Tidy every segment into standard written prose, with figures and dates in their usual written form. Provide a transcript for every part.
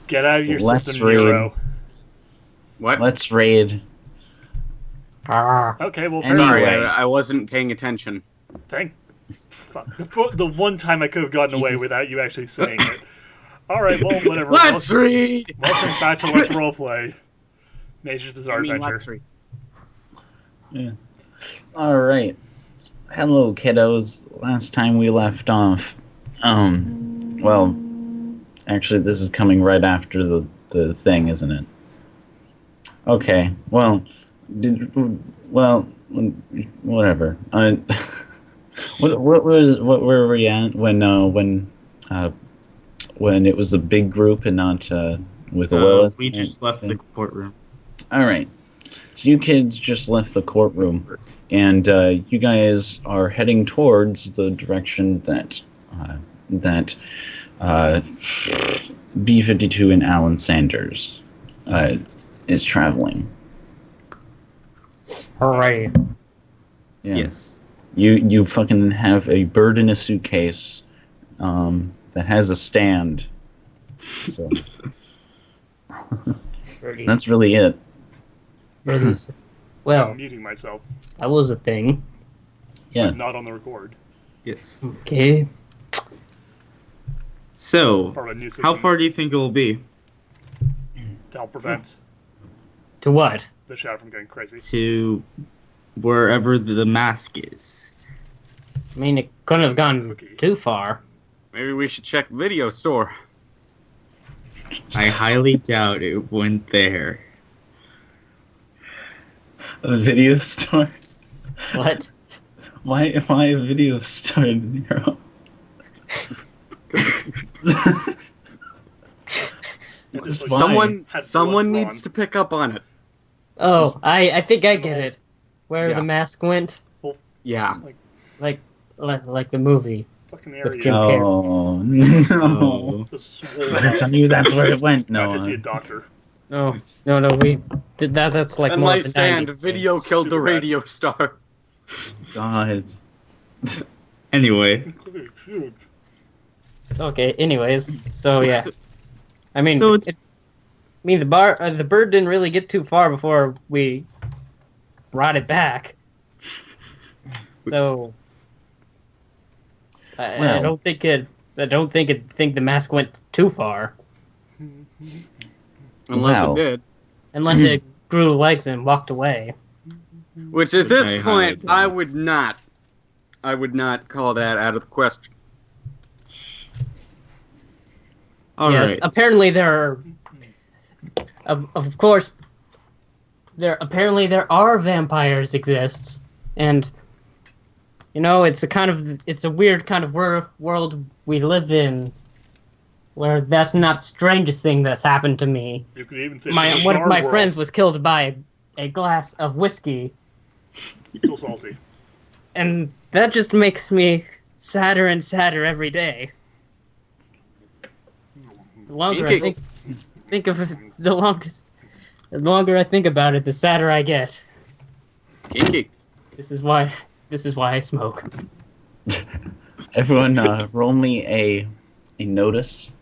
Get out of your Let's system, raid. Nero. What? Let's raid. Okay, well, Sorry, Anyway. I wasn't paying attention. Fuck. The one time I could have gotten away without you actually saying it. Alright, well, whatever. Let's read! Welcome back to Let's Roleplay. Nature's Bizarre Adventure. Let's read. Yeah. All right. Hello, kiddos. Last time we left off, well, actually, this is coming right after the thing, isn't it? Okay. Well, whatever. What were we at when it was a big group and not with Lilith? We just left the courtroom. All right. So you kids just left the courtroom, and you guys are heading towards the direction that B-52 and Alan Sanders is traveling. Hooray. Yeah. Yes. You fucking have a bird in a suitcase that has a stand. So that's really it. Well, I'm muting myself, that was a thing. Yeah. but not on the record. Yes. Okay. So, Part of a new system how far do you think it will be to help prevent To what? the shadow from going crazy. to wherever the mask is? I mean, it couldn't have gone Cookie. too far. Maybe we should check video store. I highly doubt it went there. A video store? What? Why a video store, Nero? Someone Had blood needs drawn. to pick up on it. Oh, I think I get it. Where Yeah. the mask went, Yeah. like the movie. Fucking With area. Jim- Oh no! Just swole I knew that's where it went. No. Back to see a doctor. No, we did that. That's like And more my of the stand, 90s. video killed the Super bad. radio star. God. Anyway, Huge. Okay. Anyways, so yeah, I mean, So it's- the bird didn't really get too far before we brought it back. So I Well. don't think the mask went too far, Unless Wow. it did. unless it grew legs and walked away. Which at this I point, highly I would not call that out of the question. all Yes, right. apparently there are, of course, there are vampires exists, and it's a weird kind of world we live in, where that's not the strangest thing that's happened to me. You could even say One of bizarre my world. friends was killed by a glass of whiskey, Still salty. and that just makes me sadder and sadder every day. The longer I think of it, the longer I think about it, the sadder I get. Kinky. This is why I smoke. Everyone, roll me a notice.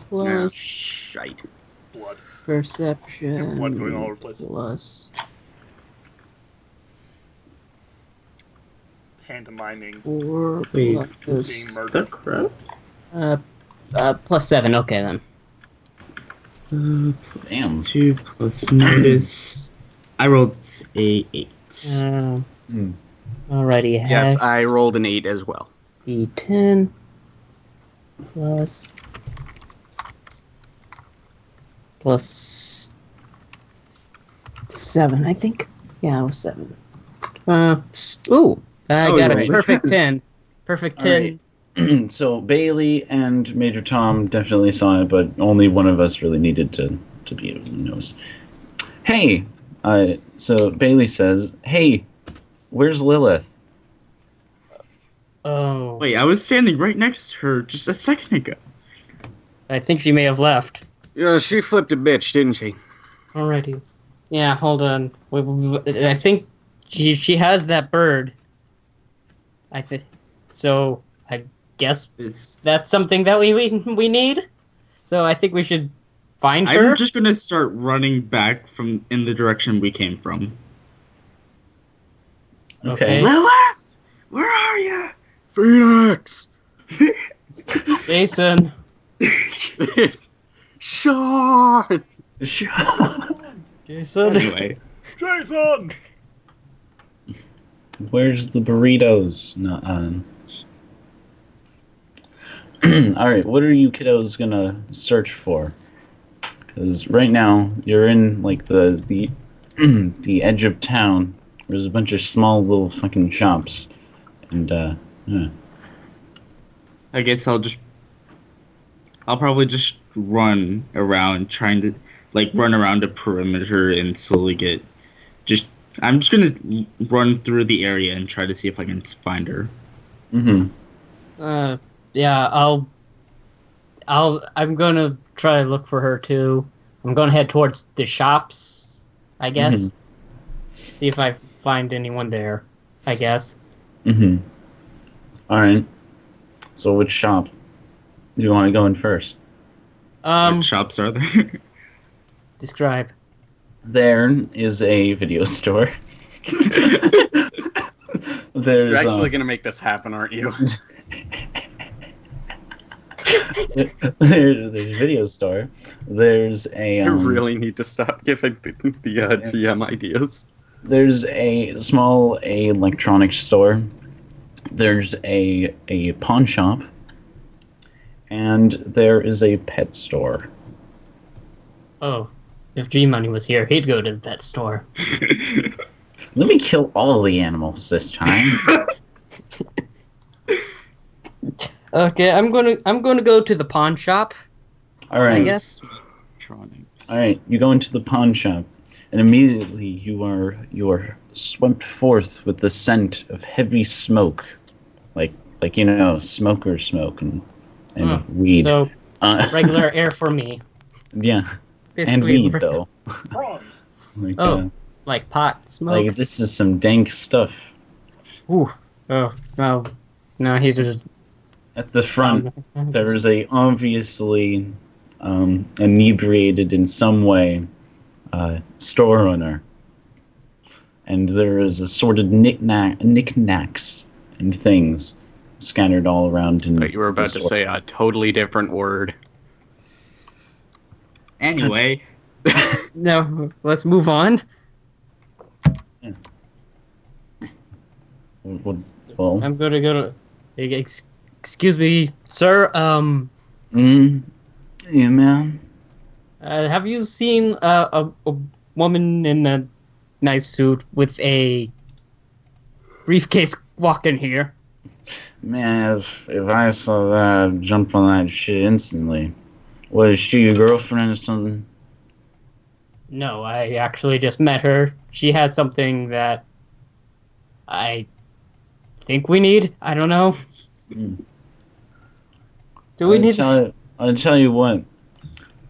Plus Shite. Blood. perception. Blood going all over the place. Plus Pantomiming. 4 Wait. Being plus murdered. Crap. plus 7. Okay then. Damn. 2 plus notice. I rolled a 8. Alrighty. Yes, I rolled an 8 as well. D10 plus 7, I think. Yeah, it was 7. I got a right. perfect 10. Perfect 10. Alright. So Bailey and Major Tom definitely saw it, but only one of us really needed to be able to notice. Hey! So Bailey says, "Hey, where's Lilith?" Oh, Wait, I was standing right next to her just a second ago. I think she may have left. Yeah, she flipped a bitch, didn't she? Alrighty. Yeah, hold on. I think she has that bird. I think so. I guess This. that's something that we need. So I think we should find her. I'm just gonna start running back from in the direction we came from. Okay. Lilith, where are you? Phoenix. Jason. Sean! Jason. Anyway, Jason! Where's the burritos? No, all right, what are you kiddos gonna search for? Because right now you're in like the the edge of town. There's a bunch of small little fucking shops, and yeah. I guess I'll probably just run around trying to run around the perimeter and slowly I'm just gonna run through the area and try to see if I can find her. Yeah, I'm gonna try to look for her too. I'm gonna head towards the shops, I guess. See if I find anyone there, I guess. All right. So which shop do you want to go in first? What shops are there? Describe. There is a video store. There's You're actually going to make this happen, aren't you? there's a video store. There's a You really need to stop giving the GM ideas. there's a small electronics store. There's a pawn shop, and there is a pet store. Oh, if G-Money was here, he'd go to the pet store. Let me kill all the animals this time. Okay, I'm gonna go to the pawn shop. All right. I guess. All right, you go into the pawn shop, and immediately you are swept forth with the scent of heavy smoke, like smoker smoke and weed. So Uh, regular air for me. yeah, and Basically, weed though. Bronze. Like, Oh. Like pot smoke. like this is some dank stuff. Ooh. Oh no, he's just. At the front, there is a obviously inebriated in some way store owner, and there is assorted knickknacks and things scattered all around. But you were about to say a totally different word. Anyway, No, let's move on. Well, I'm gonna go to. Excuse me, sir. yeah, man. Have you seen a woman in a nice suit with a briefcase walk in here? Man, if I saw that, I'd jump on that shit instantly. What, is she your girlfriend or something? No, I actually just met her. She has something that I think we need. I don't know. Do we need? I'll tell you what.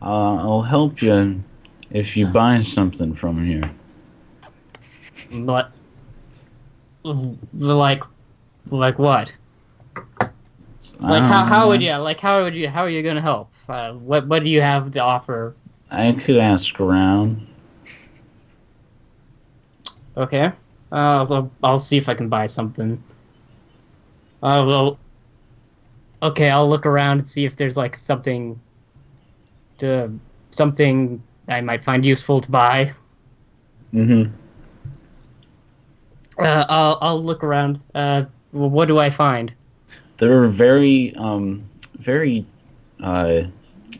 I'll help you if you buy something from here. But like what? Like how are you gonna help? What do you have to offer? I could ask around. Okay. I'll see if I can buy something. Well. Okay, I'll look around and see if there's like something I might find useful to buy. I'll look around. What do I find? They're very, very,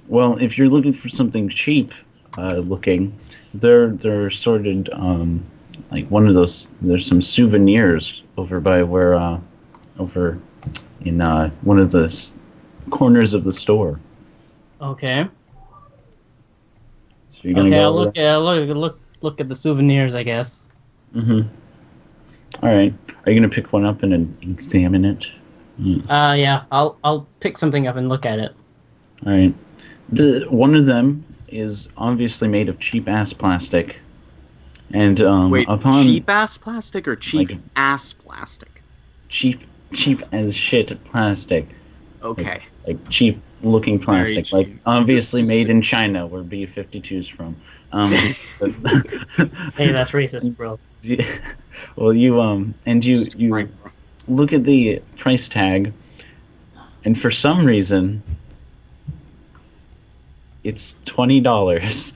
well, if you're looking for something cheap, looking, they're sorted, like one of those, there's some souvenirs over by where, over in, one of the corners of the store. Okay. So you're gonna go over there? Look at the souvenirs, I guess. All right. Are you gonna pick one up and examine it? Yeah. I'll pick something up and look at it. All right. One of them is obviously made of cheap ass plastic, and Wait, upon cheap ass plastic or cheap like- ass plastic? cheap cheap as shit plastic. Okay. Like cheap looking plastic, cheap. like obviously Just- made in China, where B-52's from. But- Hey, that's racist, bro. well, you and you Right. look at the price tag, and for some reason, it's $20.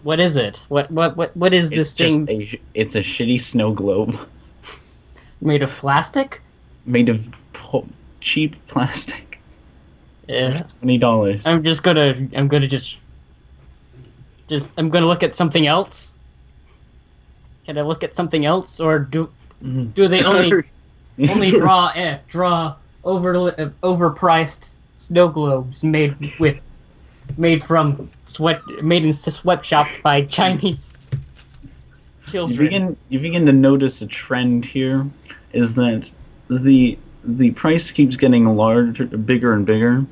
What is it? What is this thing It's a shitty snow globe made of plastic? made of cheap plastic. Yeah. $20. I'm gonna look at something else. Can I look at something else, or do they only draw overpriced snow globes made in sweatshop by Chinese children? You begin to notice a trend here, is that the price keeps getting larger, bigger and bigger,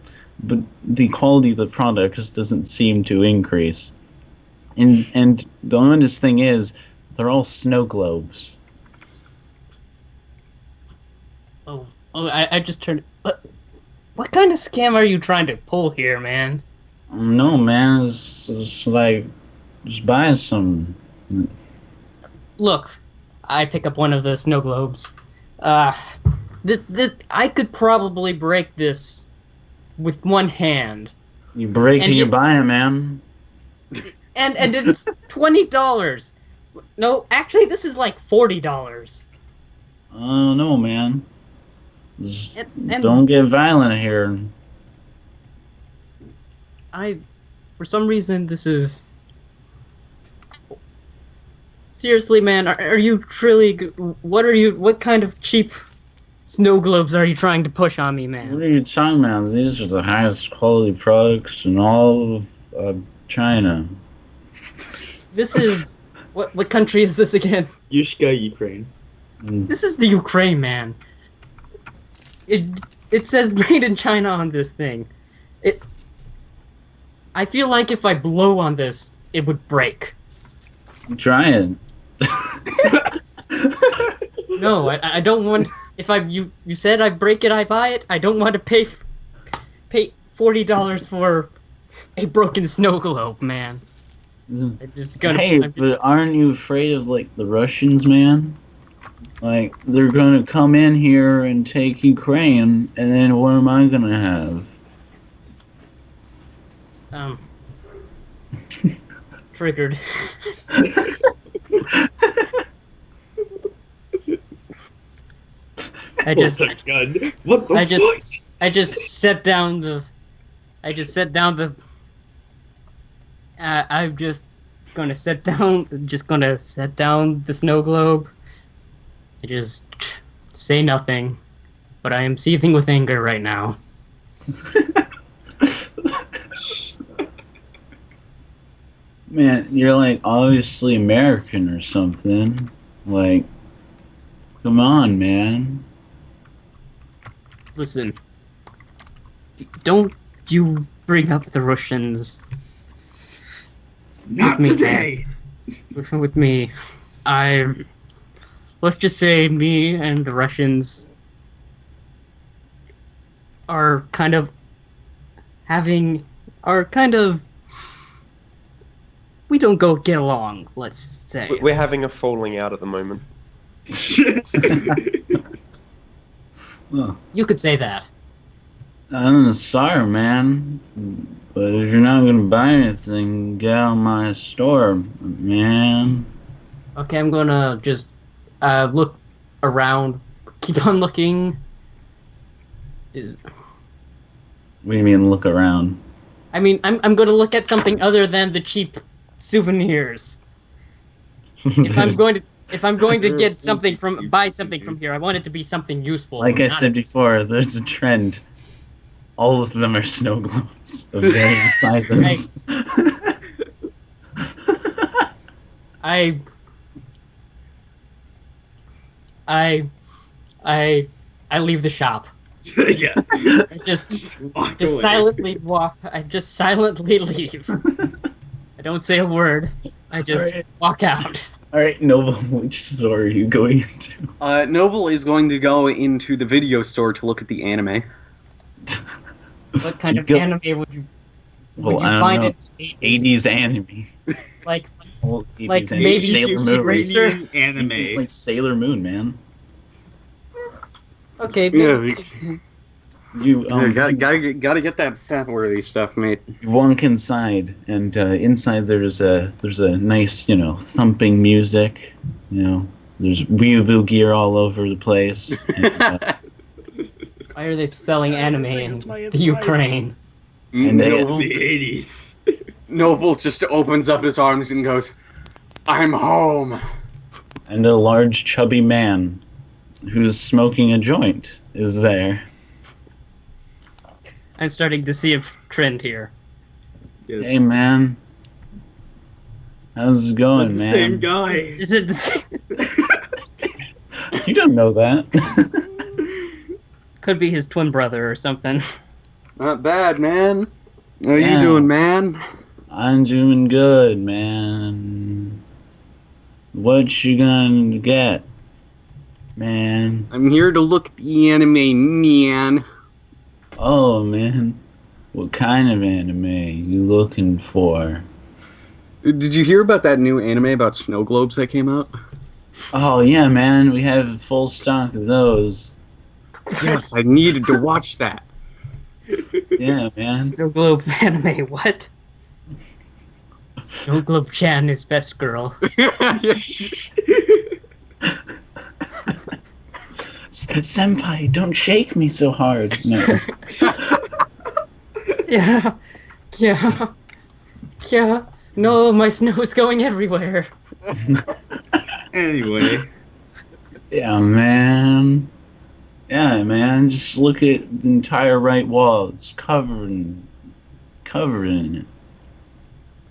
but the quality of the products doesn't seem to increase. And the honest thing is, they're all snow globes. I just turned. What kind of scam are you trying to pull here, man? No, man, it's like just buy some. Look, I pick up one of the snow globes. This I could probably break this with one hand, You break And and you you- buy it, man. and it's $20. No, actually, this is like $40. Oh no, man. Just And don't get violent here. For some reason, this is. Seriously, man, are you truly? What kind of cheap snow globes are you trying to push on me, What man? are you talking about? These are the highest quality products in all of China. This is. What country is this again? Yushka, Ukraine. Mm. This is the Ukraine, man. It says made in China on this thing. I feel like if I blow on this, it would break. Try it. No, I don't want. If you said I break it, I buy it. I don't want to pay $40 for a broken snow globe, man. I'm just gonna. Hey, I'm just- but aren't you afraid of like the Russians, man? Like they're gonna come in here and take Ukraine, and then what am I gonna have? Triggered. I just gun. What the I just- I just set down the. I'm just gonna set down. Just gonna set down the snow globe. I just say nothing, but I am seething with anger right now. Man, you're like obviously American or something. Like, come on, man. Listen, don't you bring up the Russians Not me, today. with me. Let's just say me and the Russians are kind of we don't get along, let's say. We're having a falling out at the moment. Well, You could say that. I'm sorry, man. But if you're not gonna buy anything, get out of my store, man. Okay, I'm gonna just look around. Keep on looking. What do you mean, look around? I mean, I'm gonna look at something other than the cheap souvenirs. If I'm going to get something buy something from here, I want it to be something useful. Like I not said before, there's a trend. All of them are snow globes of various sizes. I leave the shop. Yeah. I just Walk away. silently walk. I silently leave. I don't say a word. I just Alright. walk out. All right, Noble, which store are you going into? Noble is going to go into the video store to look at the anime. What kind You of go- anime would you Well, I don't find know. in the 80s? 80s anime. Like Well, 80s Like anime. maybe Sailor Speed Moon. Racer? You think, Anime. like Sailor Moon, man. Okay, Yeah, maybe. You gotta get that fat-worthy stuff, mate. you walk inside, and inside there's a nice, thumping music. There's weeaboo gear all over the place. And, Why are they selling anime Everything in is my the insides. Ukraine? And they- Noble, The 80s. Noble just opens up his arms and goes, "I'm home." and a large, chubby man who's smoking a joint is there. I'm starting to see a trend here. Yes. Hey, man. How's it going, The man? same guy. Is it the same? You don't know that. Could be his twin brother or something. Not bad, man. How you Yeah. doing, man? I'm doing good, man. What you gonna get, man? I'm here to look at the anime, man. Oh, man. What kind of anime you looking for? Did you hear about that new anime about snow globes that came out? Oh, yeah, man. We have full stock of those. Yes, I needed to watch that. Yeah, man. Snow Globe anime, what? Snow Globe Chan is best girl. Senpai, don't shake me so hard. No. Yeah. Yeah. Yeah. No, my snow is going everywhere. Anyway. Yeah, man. Yeah, man. Just look at the entire right wall. It's covered in it.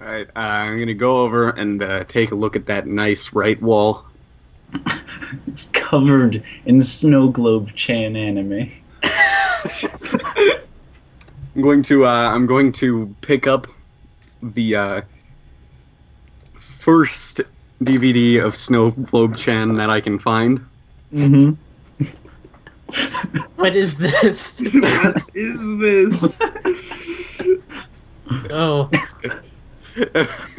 Alright, I'm gonna go over and take a look at that nice right wall. It's covered in Snow Globe Chan anime. I'm going to pick up the first DVD of Snow Globe Chan that I can find. Mm-hmm. What is this? What is this? Oh.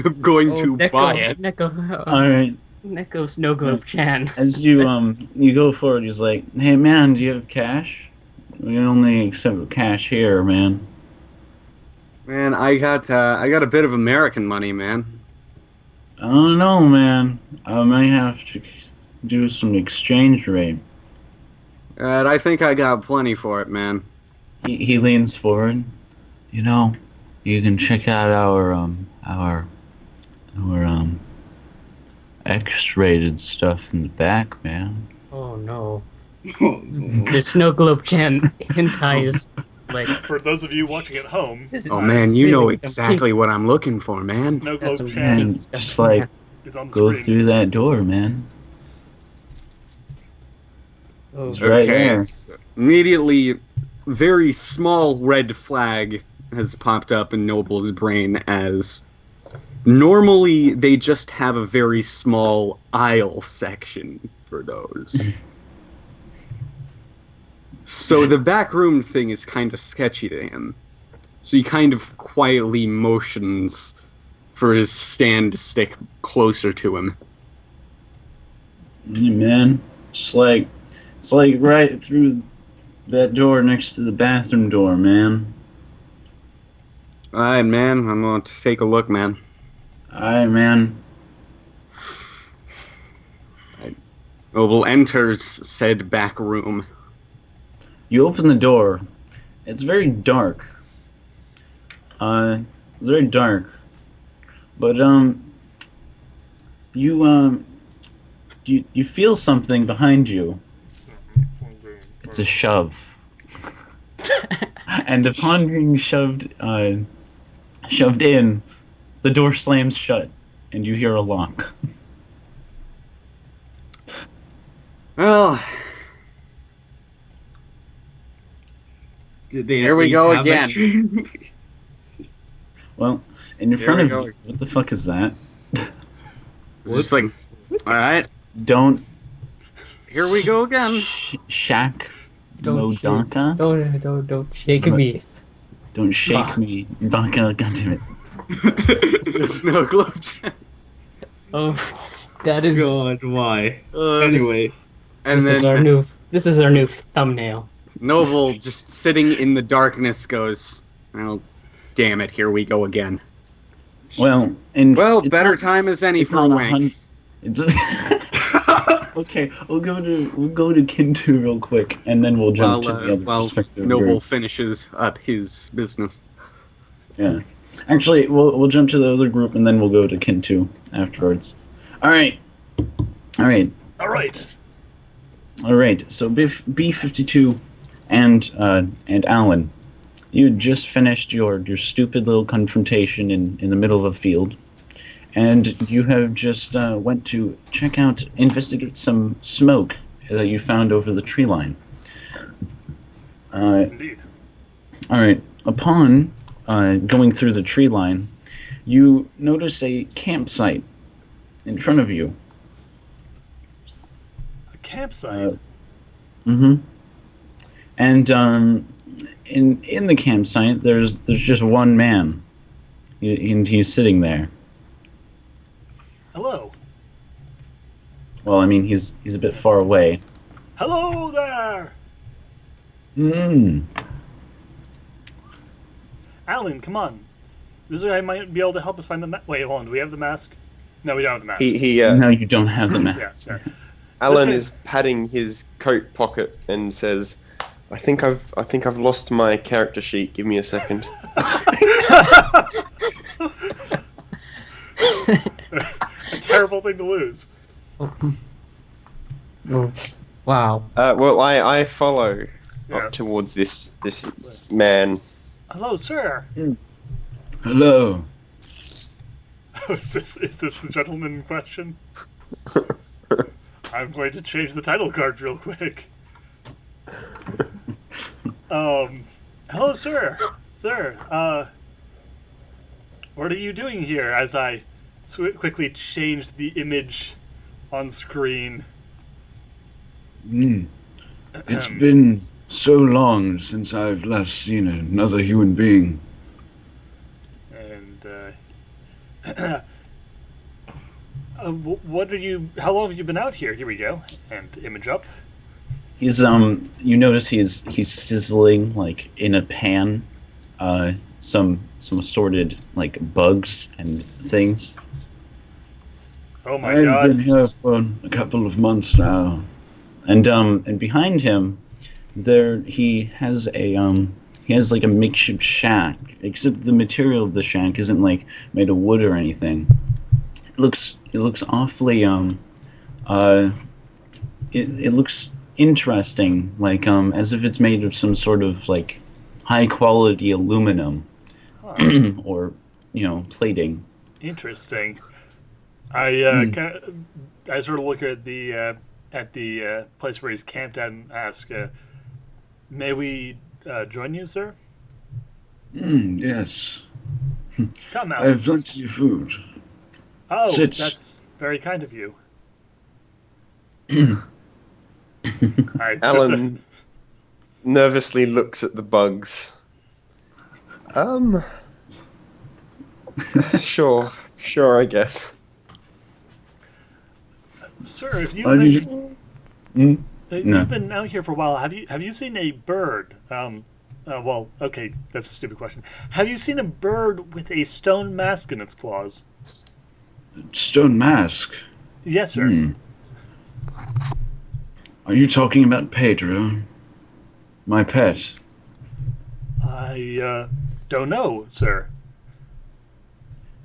I'm going to buy it. All right. Neko Snow Globe Chan. As you go forward, he's like, "Hey, man, do you have cash? We only accept cash here, man." Man, I got a bit of American money, man. I don't know, man. I might have to do some exchange rate. I think I got plenty for it, man. He leans forward. You can check out our X-rated stuff in the back, man. Oh no. Oh, no. The Snow Globe Chan hentai is like. For those of you watching at home, Oh man, you know really exactly what I'm looking for, man. Snow That's Globe some Chan Man, is, just like is on the go screen. through that door, man. Oh, It's right there. Immediately, very small red flag has popped up in Noble's brain as normally they just have a very small aisle section for those. So the backroom thing is kind of sketchy to him. So he kind of quietly motions for his stand to stick closer to him. Yeah, man. It's like right through that door next to the bathroom door, man. Alright, man, I'm going to take a look, man. Alright, man. Noble enters said back room. You open the door. It's very dark. It's very dark. But you feel something behind you. It's a shove. And upon being shoved in, the door slams shut, and you hear a lock. Well, Did they Here at we least go have a again. dream? Well, in Here front we of go. you, what the fuck is that? it's just like, what All right, Don't here we go again. Shaq Don't shake, Modaka. don't shake But- me. Don't shake Ah. me, Baka. Goddammit. The snow globe. Oh, that is. God, why? Uh, Anyway, and This then is our new. This is our new thumbnail. Noble, just sitting in the darkness, goes, "Well, damn it, here we go again." Well, it's Better not- time as any It's for a not wank. It's okay. We'll go to Kintu real quick, and then we'll jump to the other perspective. Noble group. finishes up his business. Yeah. Actually, we'll jump to the other group, and then we'll go to Kintu afterwards. All right. All right. All right. So B52 and Alan, you had just finished your stupid little confrontation in the middle of a field, and you have just went to investigate some smoke that you found over the tree line. Indeed. All right. Upon going through the tree line, you notice a campsite in front of you. A campsite. Mm-hmm. And in the campsite, there's just one man, and he's sitting there. Hello. Well, I mean, he's a bit far away. Hello there. Alan, come on. This guy might be able to help us find the Wait, hold on. Do we have the mask? No, we don't have the mask. No, you don't have the Yeah, mask. yeah. Alan Okay. is patting his coat pocket and says, I think I've lost my character sheet. Give me a second." A terrible thing to lose. Oh, wow. Well, I follow Yeah. up towards this man. Hello, sir. Hello. is this the gentleman in question? I'm going to change the title card real quick. Hello, sir. Sir, what are you doing here as I quickly change the image on screen? It's been so long since I've last seen another human being. And, what are you... How long have you been out here? Here we go. And image up. He's you notice he's sizzling like in a pan, some assorted like bugs and things. Oh my I've god. been here for a couple of months now. And behind him, he has like a makeshift shack. Except the material of the shack isn't like made of wood or anything. It looks awfully it looks interesting, like as if it's made of some sort of like high quality aluminum or plating. Interesting. I sort of look at the place where he's camped at and ask, "May we join you, sir?" Yes. Come I out. have plenty of food. Oh, sit. that's very kind of you. I Alan nervously looks at the bugs. Sure, I guess. Sir, if Are you've you- No. been out here for a while, have you seen a bird? Well, okay, that's a stupid question. Have you seen a bird with a stone mask in its claws? Stone mask. Yes, sir. Are you talking about Pedro? My pet. I don't know, sir.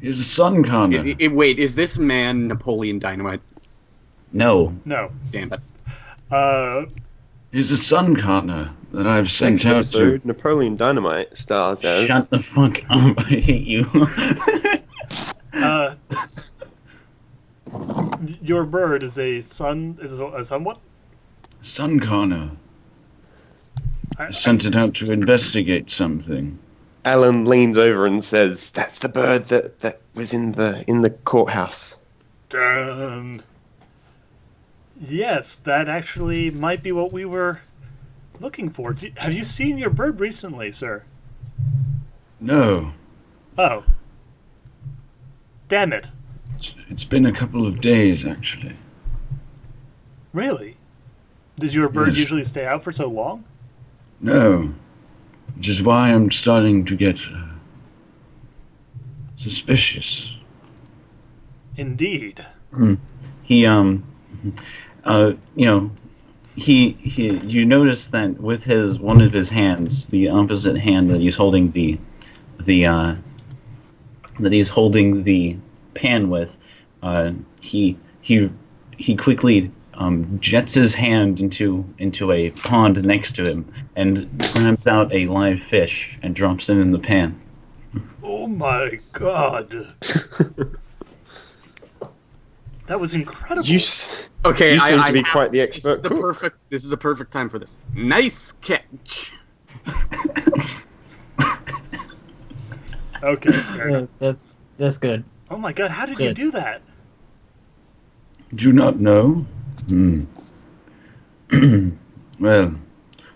He's a sun carner. Wait, is this man Napoleon Dynamite? No. No. Damn it. He's a sun carner that I've sent Next out episode, to. Napoleon Dynamite stars as... Shut the fuck up! I hate you. Your bird is a sun. Is a sun what? Sun carner. I sent it out to investigate something. Alan leans over and says, "That's the bird that was in the courthouse." Dun. Yes, that actually might be what we were looking for. Have you seen your bird recently, sir? No, Oh. Damn it. it's been a couple of days, actually. Really? Does your bird Yes. usually stay out for so long? No, which is why I'm starting to get suspicious. Indeed. He you notice that with one of his hands, the opposite hand that he's holding the pan with, he quickly jets his hand into a pond next to him and grabs out a live fish and drops it in the pan. Oh my god. That was incredible. Okay, You seem to be have- quite the expert cook. This is a perfect time for this. Nice catch. Okay. fair enough. That's good. Oh my god, how did you Good. do that? Do not know? Well,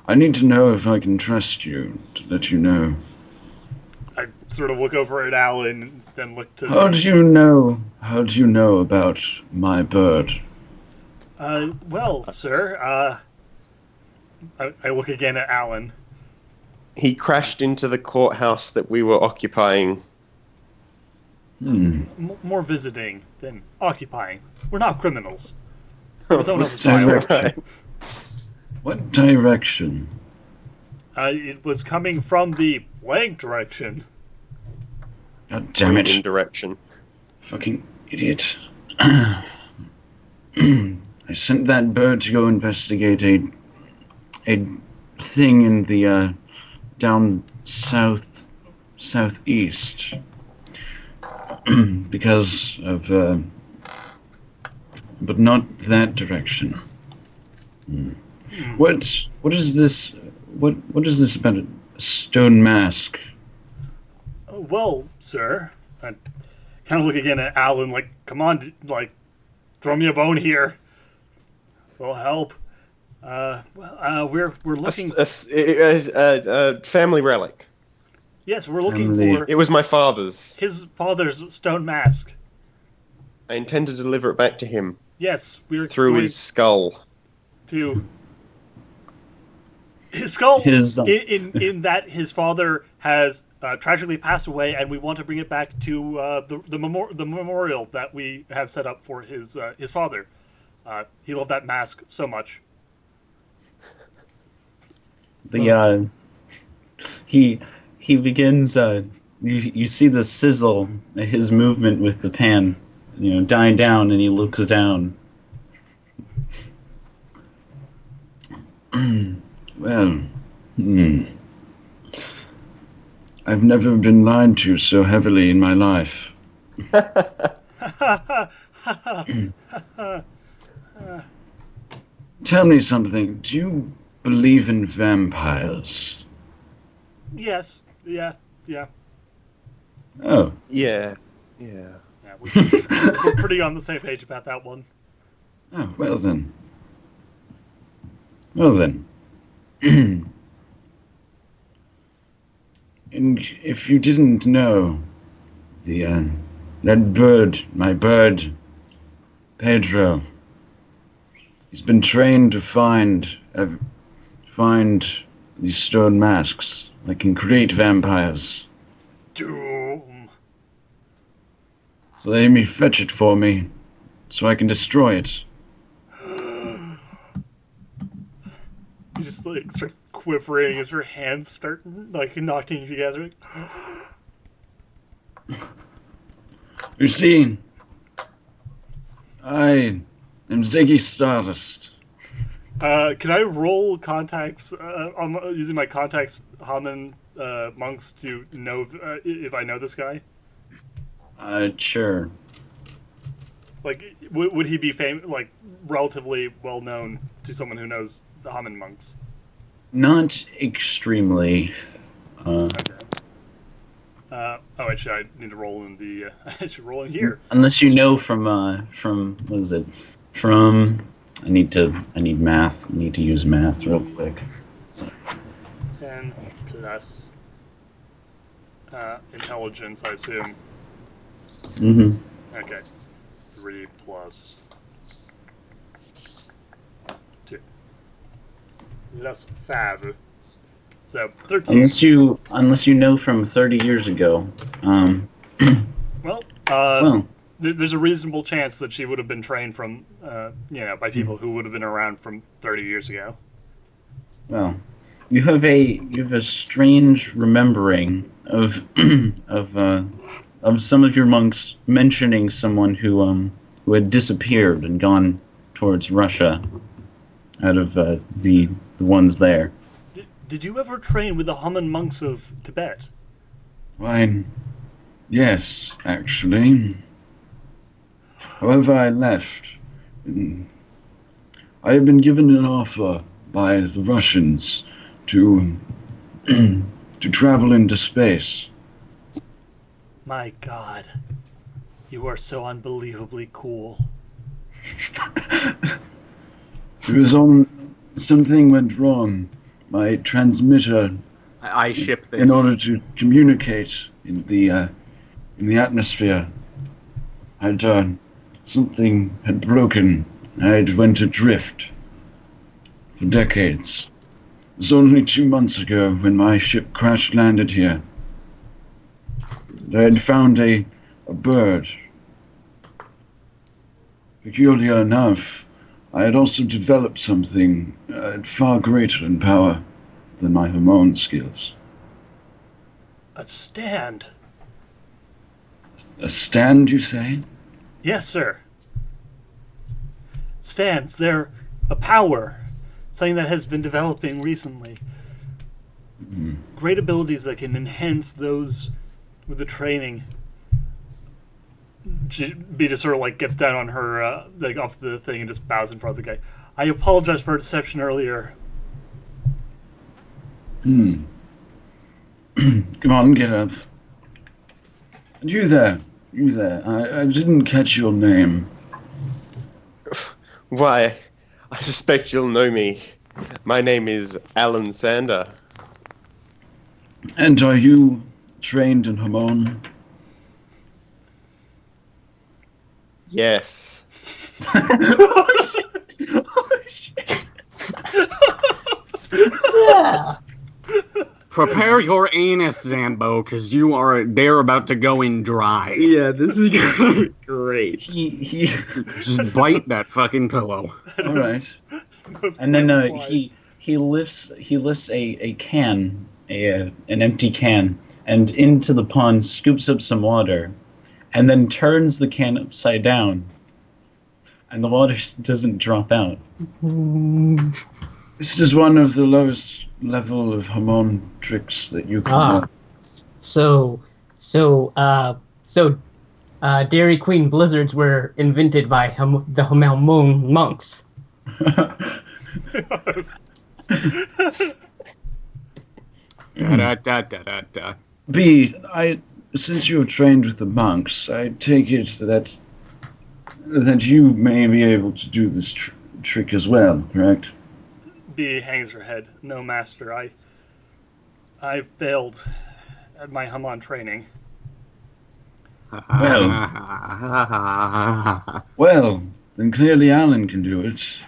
I need to know if I can trust you to let you know. I sort of look over at Alan, then look to... How do you know? How do you know about my bird? Well, sir, I look again at Alan. He crashed into the courthouse that we were occupying. More visiting than occupying. We're not criminals. It was someone else's file. Direction. What direction? It was coming from the blank direction. God damn In it. direction. Fucking idiot. I sent that bird to go investigate a thing in the down southeast because of but not that direction. What is this? What is this about a stone mask? Well, sir, I kind of look again at Alan, like, come on, like, throw me a bone here. Will help. We're looking. A family relic. Yes, we're looking Family. for It was my father's. his father's stone mask. I intend to deliver it back to him Yes, we're through going his skull. to his skull. His In that his father has tragically passed away, and we want to bring it back to the memorial that we have set up for his father. He loved that mask so much. He begins. You see the sizzle, his movement with the pan, dying down, and he looks down. Well, I've never been lied to so heavily in my life. Tell me something. Do you believe in vampires? Yes. Yeah. Oh. Yeah. Yeah. We're pretty on the same page about that one. Oh, well then. Well then. And if you didn't know, that bird, my bird, Pedro, he's been trained to find these stone masks that can create vampires. Doom. So they may fetch it for me, so I can destroy it. He just like starts quivering as her hands start like knocking together. You see, I am Ziggy Stardust. Can I roll contacts? I'm using my contacts, Haman monks, to know if I know this guy. Sure. Like, would he be like relatively well known to someone who knows the Haman monks? Not extremely. Okay. Actually, I need to roll in the. I should roll in here. Unless you know from what is it? From I need math. I need to use math real quick. 10 plus intelligence, I assume. Mm-hmm. Okay. 3 plus 2. Plus 5. So 13. Unless you know from 30 years ago. Well, Well, there's a reasonable chance that she would have been trained from, by people who would have been around from 30 years ago. well, you have a strange remembering of of some of your monks mentioning someone who had disappeared and gone towards Russia. Out of the ones there. Did you ever train with the Haman monks of Tibet? Why, yes, actually. However, I left. I had been given an offer by the Russians to to travel into space. My God, you are so unbelievably cool. It was on something went wrong. My transmitter, I ship this. in order to communicate in the atmosphere, had something had broken. I had went adrift for decades. It was only 2 months ago when my ship crash landed here. I had found a bird. Peculiar enough, I had also developed something far greater in power than my hormone skills. A stand? A stand, you say? Yes, sir. Stands, they're a power. Something that has been developing recently. Great abilities that can enhance those with the training. B just sort of like gets down on her, like off the thing and just bows in front of the guy. I apologize for our deception earlier. Come on, get up. And you there. I didn't catch your name. Why, I suspect you'll know me. My name is Alan Sander. And are you trained in hormone? Yes. Oh shit! Yeah. Prepare your anus, Zambo, because they're about to go in dry. Yeah, this is gonna be great. He Just bite that fucking pillow. All right. and then he lifts a can, an empty can, and into the pond scoops up some water, and then turns the can upside down, and the water doesn't drop out. This is one of the lowest level of hormone tricks that you can learn. Dairy Queen blizzards were invented by the Hamelmoon monks. Da-da-da-da-da-da. B, since you're trained with the monks, I take it that you may be able to do this trick as well, correct? B hangs her head. No, master. I failed at my Haman training. Well, then clearly Alan can do it.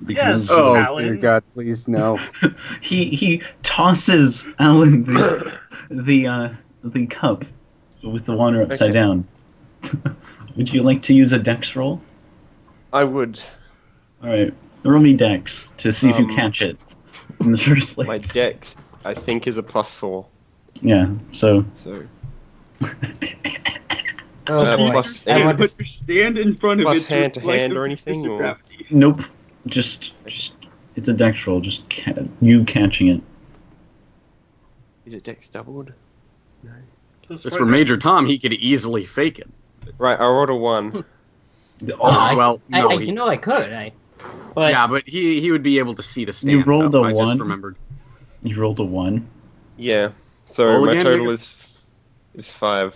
Because Yes. Oh, Alan. dear God, please no. He tosses Alan the cup with the water upside Okay. down. Would you like to use a dex roll? I would. All right, roll me dex to see if you Um, catch it in the first place. My dex, I think, is a +4. Yeah. So. So Oh boy. plus I eight. would- But you stand in front of Plus it. hand to reflect hand the or anything, force of or- gravity. Nope. Just it's a dex roll. Just you catching it. is it dex doubled? Just for Major Tom, he could easily fake it. Right, I rolled a 1. Oh, Well, no, I you know I could. But yeah, but he would be able to see the stand. rolled though. a I just one? remembered. you rolled a 1. Yeah. So Roll my again, total nigga. is 5.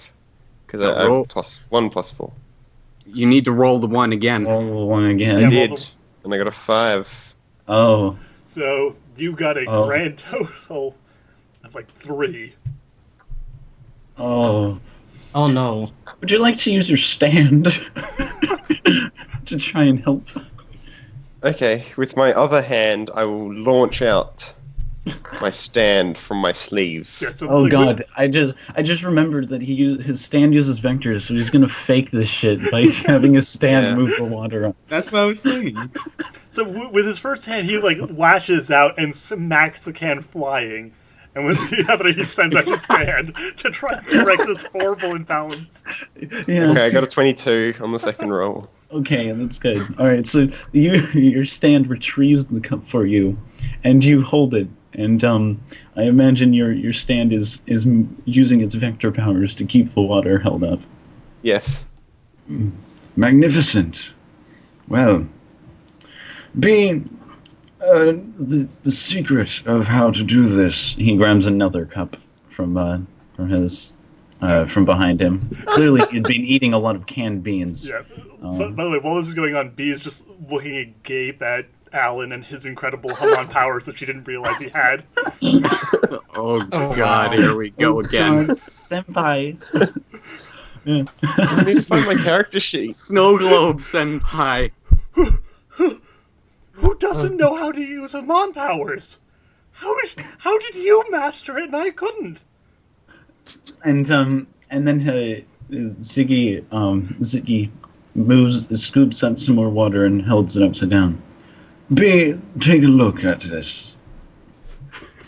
Because No, I roll. plus 1 plus 4. You need to roll the one again. Roll the 1 I again. Yeah, did. roll and I got a 5. Oh, So you got a Oh. grand total of like 3. oh. Oh no. Would you like to use your stand to try and help? Okay, with my other hand, I will launch out my stand from my sleeve. Yeah, so Oh like, god, I just remembered that his stand uses vectors, so he's gonna fake this shit by having his stand Yeah. move the water up. That's what I was saying. So with his first hand, he like lashes out and smacks the can flying, and with the other, he sends out his stand to try and correct this horrible imbalance. Yeah. Okay, I got a 22 on the second roll. Okay, that's good. All right, so your stand retrieves the cup for you, and you hold it. And I imagine your stand is using its vector powers to keep the water held up. Yes. Magnificent. Well, being the secret of how to do this. He grabs another cup from behind him. Clearly, he'd been eating a lot of canned beans. Yeah. But by the way, while this is going on, B is just looking agape at Alan and his incredible Haman powers that she didn't realize he had. Oh, Oh, God, wow. here we go again. God, senpai. I need to find my character sheet. Snow globe senpai. Who doesn't know how to use Haman powers? How did you master it and I couldn't? And then Ziggy scoops up some more water and holds it upside down. Take a look at this.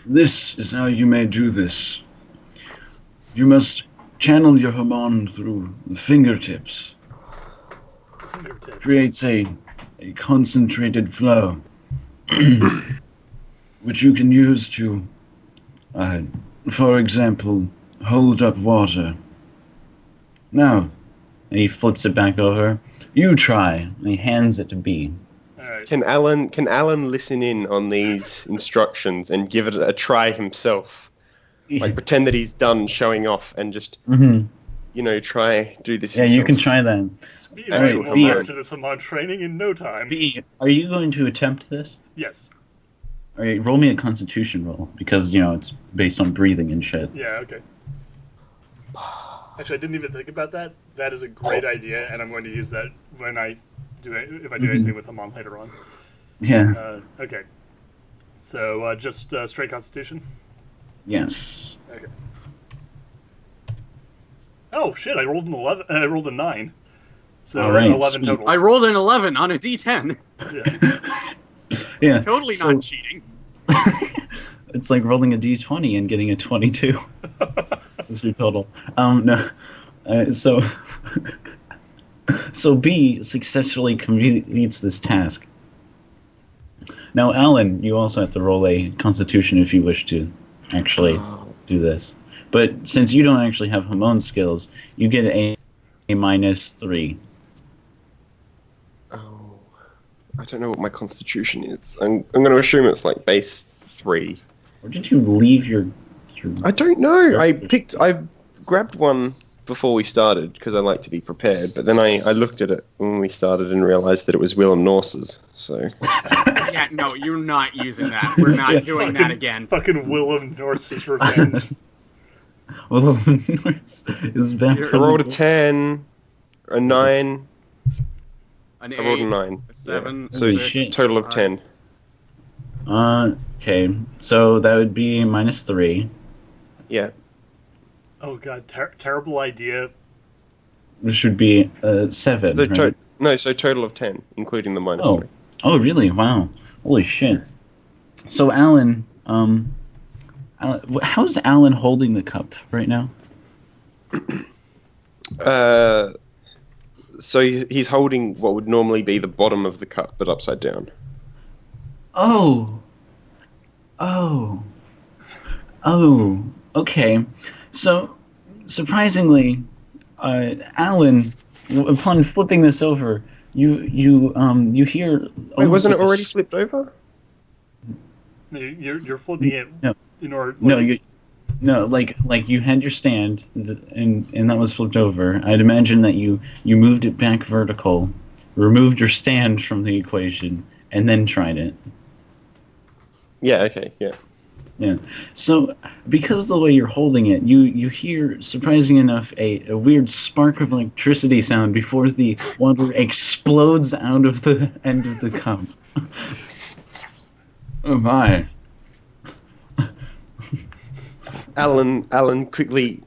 This is how you may do this. You must channel your Haman through the fingertips. Creates a concentrated flow, which you can use to, for example, hold up water. Now, And he flips it back over. You try. And he hands it to B. Alright. Can Alan listen in on these instructions and give it a try himself? Like pretend that he's done showing off and just try do this. Yeah, himself. you can try that. Speed Alright, will B. master this Haman training in no time. B, are you going to attempt this? Yes. All right, roll me a Constitution roll because it's based on breathing and shit. Yeah, okay. Actually, I didn't even think about that. That is a great idea, and I'm going to use that when I do if I do anything with Haman later on. Yeah. Okay. So just straight Constitution. Yes. Okay. Oh shit! I rolled an 11. I rolled a 9. So All right, 11 sweet. total. I rolled an 11 on a d10. Yeah. Yeah. Totally So- not cheating. It's like rolling a d20 and getting a 22. That's your total. No. So B successfully completes this task. Now, Alan, you also have to roll a Constitution if you wish to actually do this. But since you don't actually have Hamon skills, you get a -3. Oh, I don't know what my constitution is. I'm going to assume it's like base 3. Where did you leave your I don't know. I grabbed one before we started because I like to be prepared. But then I looked at it when we started and realized that it was Willem Norse's. So Yeah, no, you're not using that. We're not doing that again. Fucking Willem Norse's revenge. Well, is back I from rolled a 10, a 9. An I rolled a 8, 9. a 7, So Holy 6, shit. total of Alright. 10. Okay, so that would be -3. Yeah. Oh god, terrible idea. Which should be 7. So right? so total of 10, including the minus Oh. 3. Oh, really? Wow. Holy shit. So, Alan, how's Alan holding the cup right now? So he's holding what would normally be the bottom of the cup, but upside down. Oh. Okay. So, surprisingly, Alan, upon flipping this over, you hear. Wait, almost wasn't it like a already flipped over? You're flipping it No. in order. No, like you had your stand, and that was flipped over. I'd imagine that you moved it back vertical, removed your stand from the equation, and then tried it. Yeah. Okay. Yeah. Yeah. So, because of the way you're holding it, you hear, surprising enough, a weird spark of electricity sound before the water explodes out of the end of the cup. Oh my. Alan quickly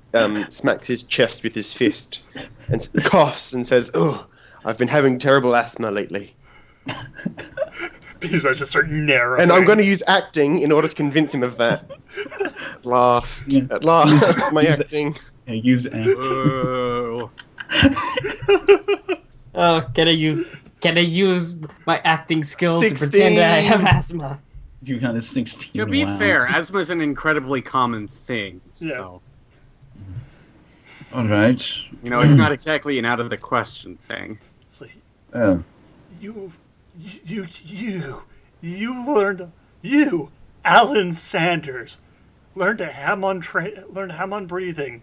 smacks his chest with his fist and coughs and says, "Oh, I've been having terrible asthma lately." His eyes just start narrowing. And I'm going to use acting in order to convince him of that. At last, my acting. Yeah, use act. Oh. Oh, can I use my acting skills to 16. pretend I have asthma? You got a 16. To be wow. fair, asthma is an incredibly common thing. Yeah. So, All right. it's not exactly an out of the question thing. It's like, Oh. you learned, Alan Sanders, learned to ham on breathing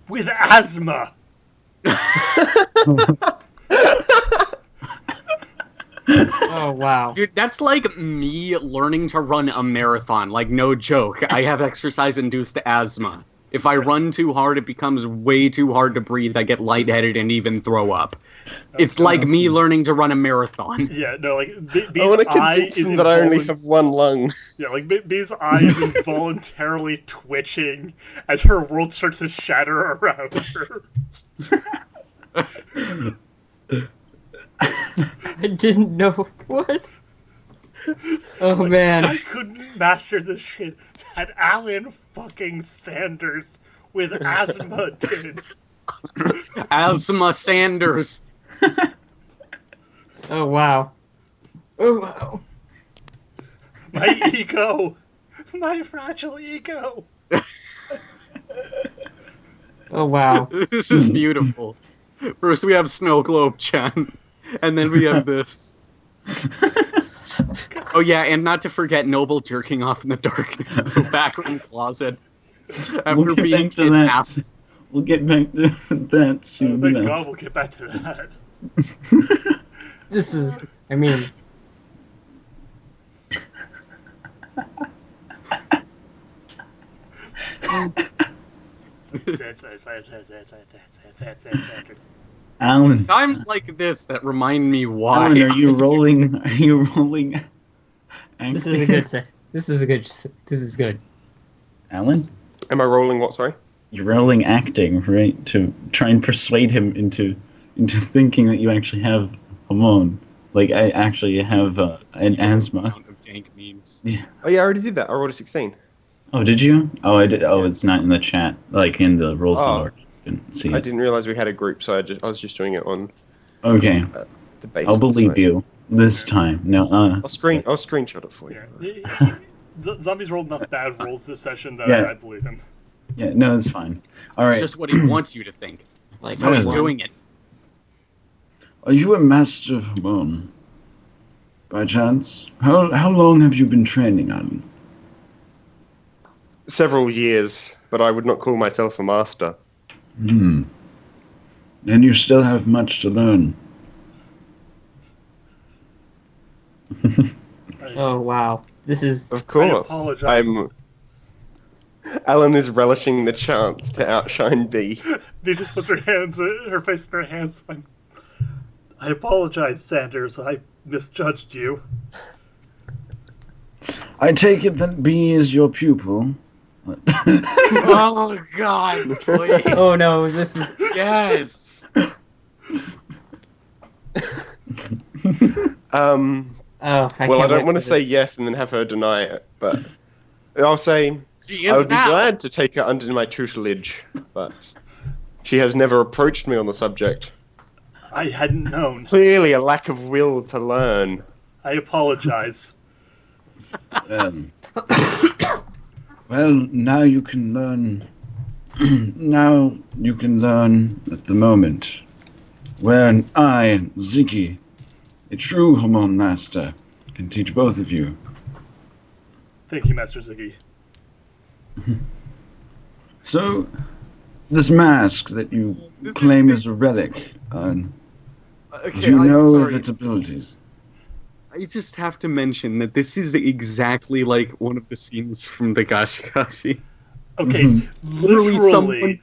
with asthma. Oh wow. Dude, that's like me learning to run a marathon. Like, no joke. I have exercise-induced asthma. If I run too hard, it becomes way too hard to breathe. I get lightheaded and even throw up. It's like me learning to run a marathon. Yeah, no, like I B's want to eye convince is him that I only have one lung. Yeah, like B's eye is involuntarily twitching as her world starts to shatter around her. I didn't know what. Oh man. I couldn't master the shit that Alan fucking Sanders with asthma did. Asthma Sanders. Oh wow. Oh wow. My ego. My fragile ego. Oh wow. This is beautiful. First we have Snow Globe Chan, and then we have this. Oh yeah, and not to forget Noble jerking off in the darkness of the backroom closet. After We'll get being back to that. kidnapped. We'll get back to that Oh, soon thank enough. God we'll get back to that. This is. I mean. Alan, Times like this that remind me why. Alan, are you rolling? Are you rolling? This is a good set. This is good. Alan, Am I rolling what, sorry? you're rolling acting, right? To try and persuade him into thinking that you actually have hormone. Like I actually have an asthma. Amount of dank memes. Oh yeah, I already did that. I rolled a 16. Oh, did you? Oh, I did. Oh, it's not in the chat. Like in the rolls Oh. of Lord. Didn't see I it. didn't realize we had a group, so I was just doing it on Okay, the base. I'll believe you this time. No, I'll screenshot it for you. Yeah. Zombies rolled enough bad rolls this session that Yeah. I believe him. yeah, no, it's fine. All It's right. just what he wants you to think. Like That's how he's Yeah. doing it. Are you a master of hormone? By chance? How long have you been training on? Several years, but I would not call myself a master. And you still have much to learn. Oh wow. This is. Of course. apologize. Alan is relishing the chance to outshine B. They just puts her face in her hands. I apologize, Sanders. I misjudged you. I take it that B is your pupil. Oh God, please. Oh no. This is. Yes. Oh. Well, I don't want to say yes and then have her deny it, but I'll say She I is would be now. glad to take her under my tutelage, but she has never approached me on the subject. I hadn't known. Clearly a lack of will to learn. I apologize. Well, now you can learn. Now you can learn at the moment. When I, Ziggy, a true hormone master, can teach both of you. Thank you, Master Ziggy. So, this mask that you This claim is- is a relic, Okay, do you I'm know sorry. of its abilities? I just have to mention that this is exactly like one of the scenes from the Gashikashi. Okay, literally.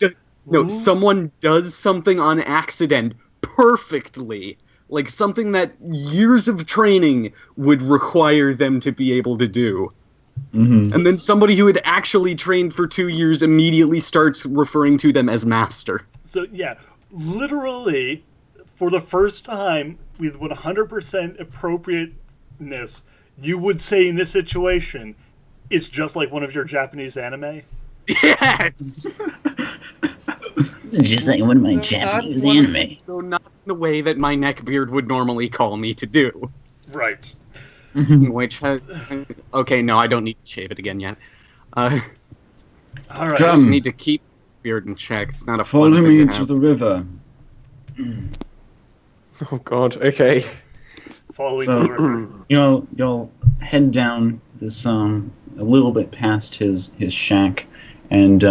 Someone does something on accident perfectly. Like something that years of training would require them to be able to do. Mm-hmm. And then somebody who had actually trained for 2 years immediately starts referring to them as master. So, yeah, literally, for the first time, with 100% appropriateness, you would say in this situation, it's just like one of your Japanese anime. Yes! It's just like one of my Japanese anime. Though not in the way that my neckbeard would normally call me to do. Right. Which has... Okay, no, I don't need to shave it again yet. All right. I just need to keep beard in check. It's not a fun Follow thing me to into have. the river. Oh God. Okay. Following So- to the river. You'll head down this a little bit past his shack, and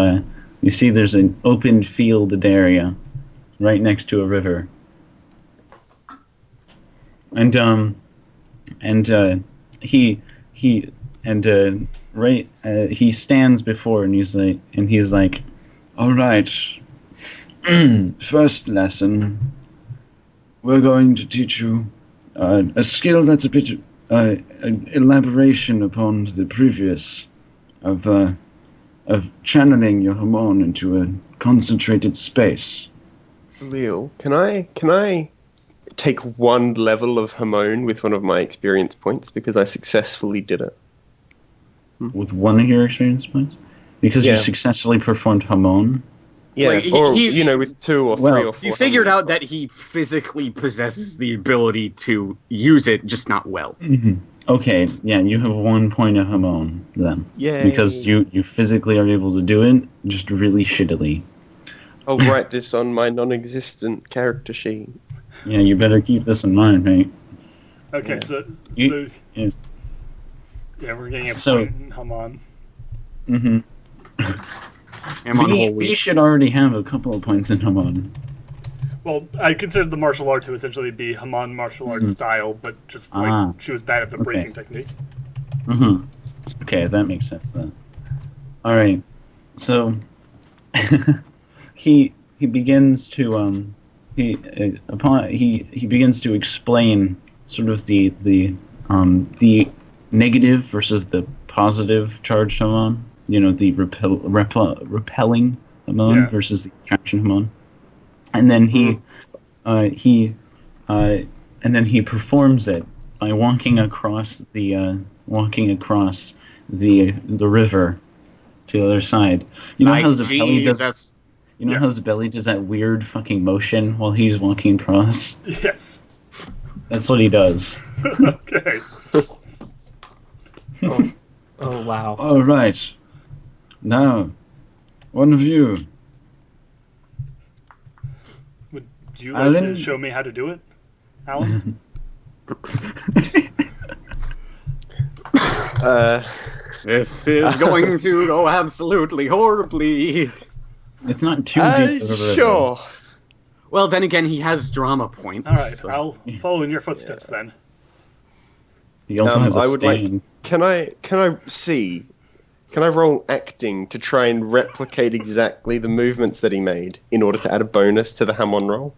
you see there's an open fielded area right next to a river. And he stands before and he's like, All right. First lesson. We're going to teach you a skill that's a bit an elaboration upon the previous of channeling your hormone into a concentrated space. Leo, can I take one level of hormone with one of my experience points because I successfully did it? with one of your experience points because you Yeah. successfully performed Hamon. Yeah, Like, or he- with 2 or 3 Well, or 4. You figured hormones. out that he physically possesses the ability to use it, just not well. Okay, yeah, you have 1 point of Hamon then Yay. because you physically are able to do it just really shittily. I'll write this on my non-existent character sheet. Yeah, you better keep this in mind, mate. Okay, Yeah. so yeah. yeah, we're getting a So- point in Haman. Mm-hmm. I'm on whole We week. should already have a couple of points in Hamon. Well, I considered the martial art to essentially be Haman martial arts style, but just like Ah, she was bad at the okay. breathing technique. Mm-hmm. Okay, that makes sense then. All right, so he begins to he begins to explain sort of the negative versus the positive charged hormone. You know, the repelling hormone Yeah. versus the attraction hormone, and then he performs it by walking across the river to the other side. You know how Zappelli does. that's You know Yeah. how Zappelli does that weird fucking motion while he's walking across. Yes. That's what he does. Okay. Oh wow. All right. Now, one of you. Would you like to Alan? show me how to do it, Alan? this is going to go absolutely horribly. It's not too deep of a river. Sure. Well, then again, he has drama points. All right, so- I'll follow in your footsteps then. He also has a I would like- stand. Can I see? Can I roll acting to try and replicate exactly the movements that he made in order to add a bonus to the Hamon roll?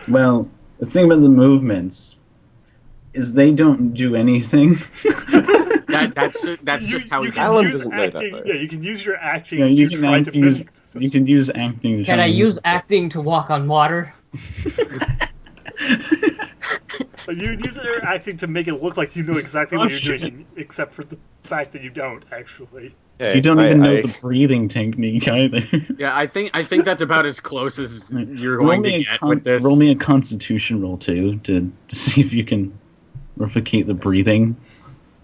Well, the thing about the movements is they don't do anything. That's So just how he can Alan use doesn't know that, acting. though. Yeah, you can use your acting You know, you to can try act, to use, mimic. you can use acting to Can try I and use mimic acting to walk on water? Like, you use your acting to make it look like you know exactly what you're doing, except for the fact that you don't actually. Yeah, it. You don't even know I- the breathing technique either. Yeah, I think that's about as close as you're roll going me to a get with this. roll me a Constitution roll too to see if you can replicate the breathing,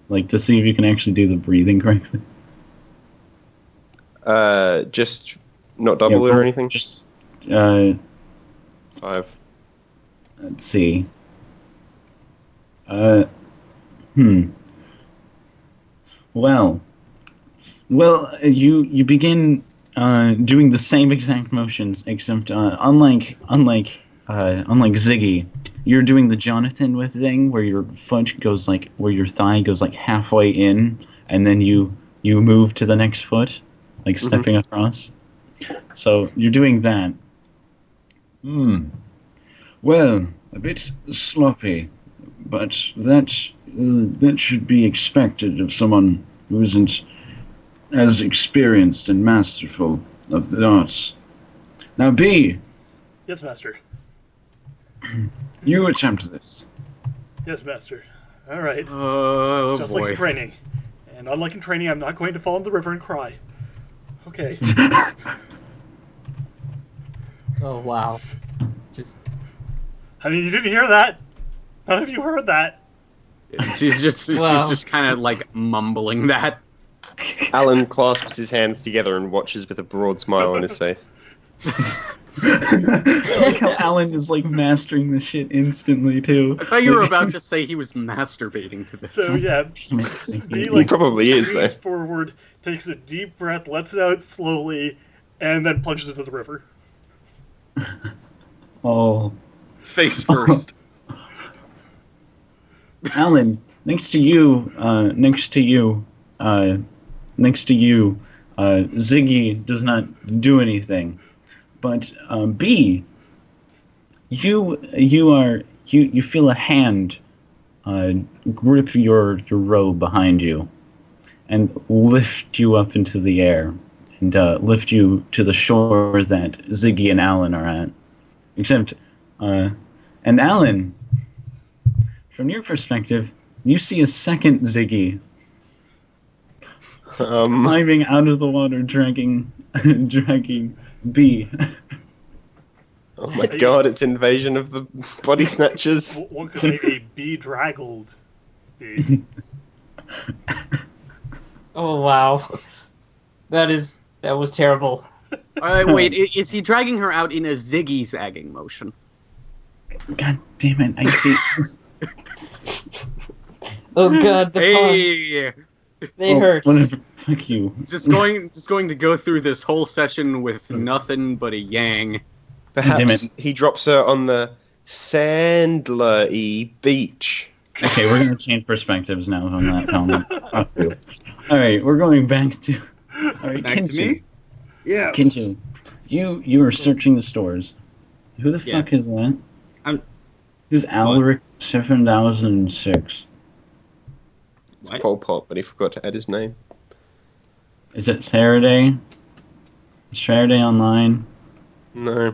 like to see if you can actually do the breathing correctly. just not double Yeah, it or roll- anything. Just 5. let's see. Well, you begin doing the same exact motions, except unlike unlike Ziggy, you're doing the Jonathan with thing where your foot goes like where your thigh goes like halfway in, and then you move to the next foot, like stepping across. So you're doing that. Well, a bit sloppy, but that should be expected of someone who isn't as experienced and masterful of the arts. Now, B, Yes, master. you attempt this. Yes, master. All right. Oh, It's just boy. like in training. And unlike in training, I'm not going to fall in the river and cry. Okay. Oh wow. Just I mean, you didn't hear that. None of you heard that. She's just kind of like mumbling that. Alan clasps his hands together and watches with a broad smile on his face. I like how Alan is like mastering the shit instantly too. I thought you were about to say he was masturbating to this. So yeah, Damn it. be He like probably is, though. leans forward, takes a deep breath, lets it out slowly, and then plunges into the river. Oh, Face first. Alan, next to you, Ziggy does not do anything, but B, you feel a hand grip your robe behind you, and lift you up into the air, and lift you to the shore that Ziggy and Alan are at. Except, and Alan, from your perspective, you see a second Ziggy climbing out of the water, dragging B. Oh my god, it's invasion of the body snatchers. One could say a bedraggled bee. oh wow. That was terrible. Wait, is he dragging her out in a ziggy-zagging motion? God damn it! I hate. Oh god, the Hey, puns. They hurt. Whatever. Fuck you. just going to go through this whole session with nothing but a yang. Damn Perhaps it. he drops her on the Sandler-y beach. Okay, we're gonna change perspectives now on that comment. Fuck you. All right, we're going back to. All right, Back to Kintu. me? Yeah. Kintu, you are searching the stores. Who the Yeah. fuck is that? Who's What? Alaric 7006? It's What? Pol Pot, but he forgot to add his name. Is it Faraday? Is Faraday online? No.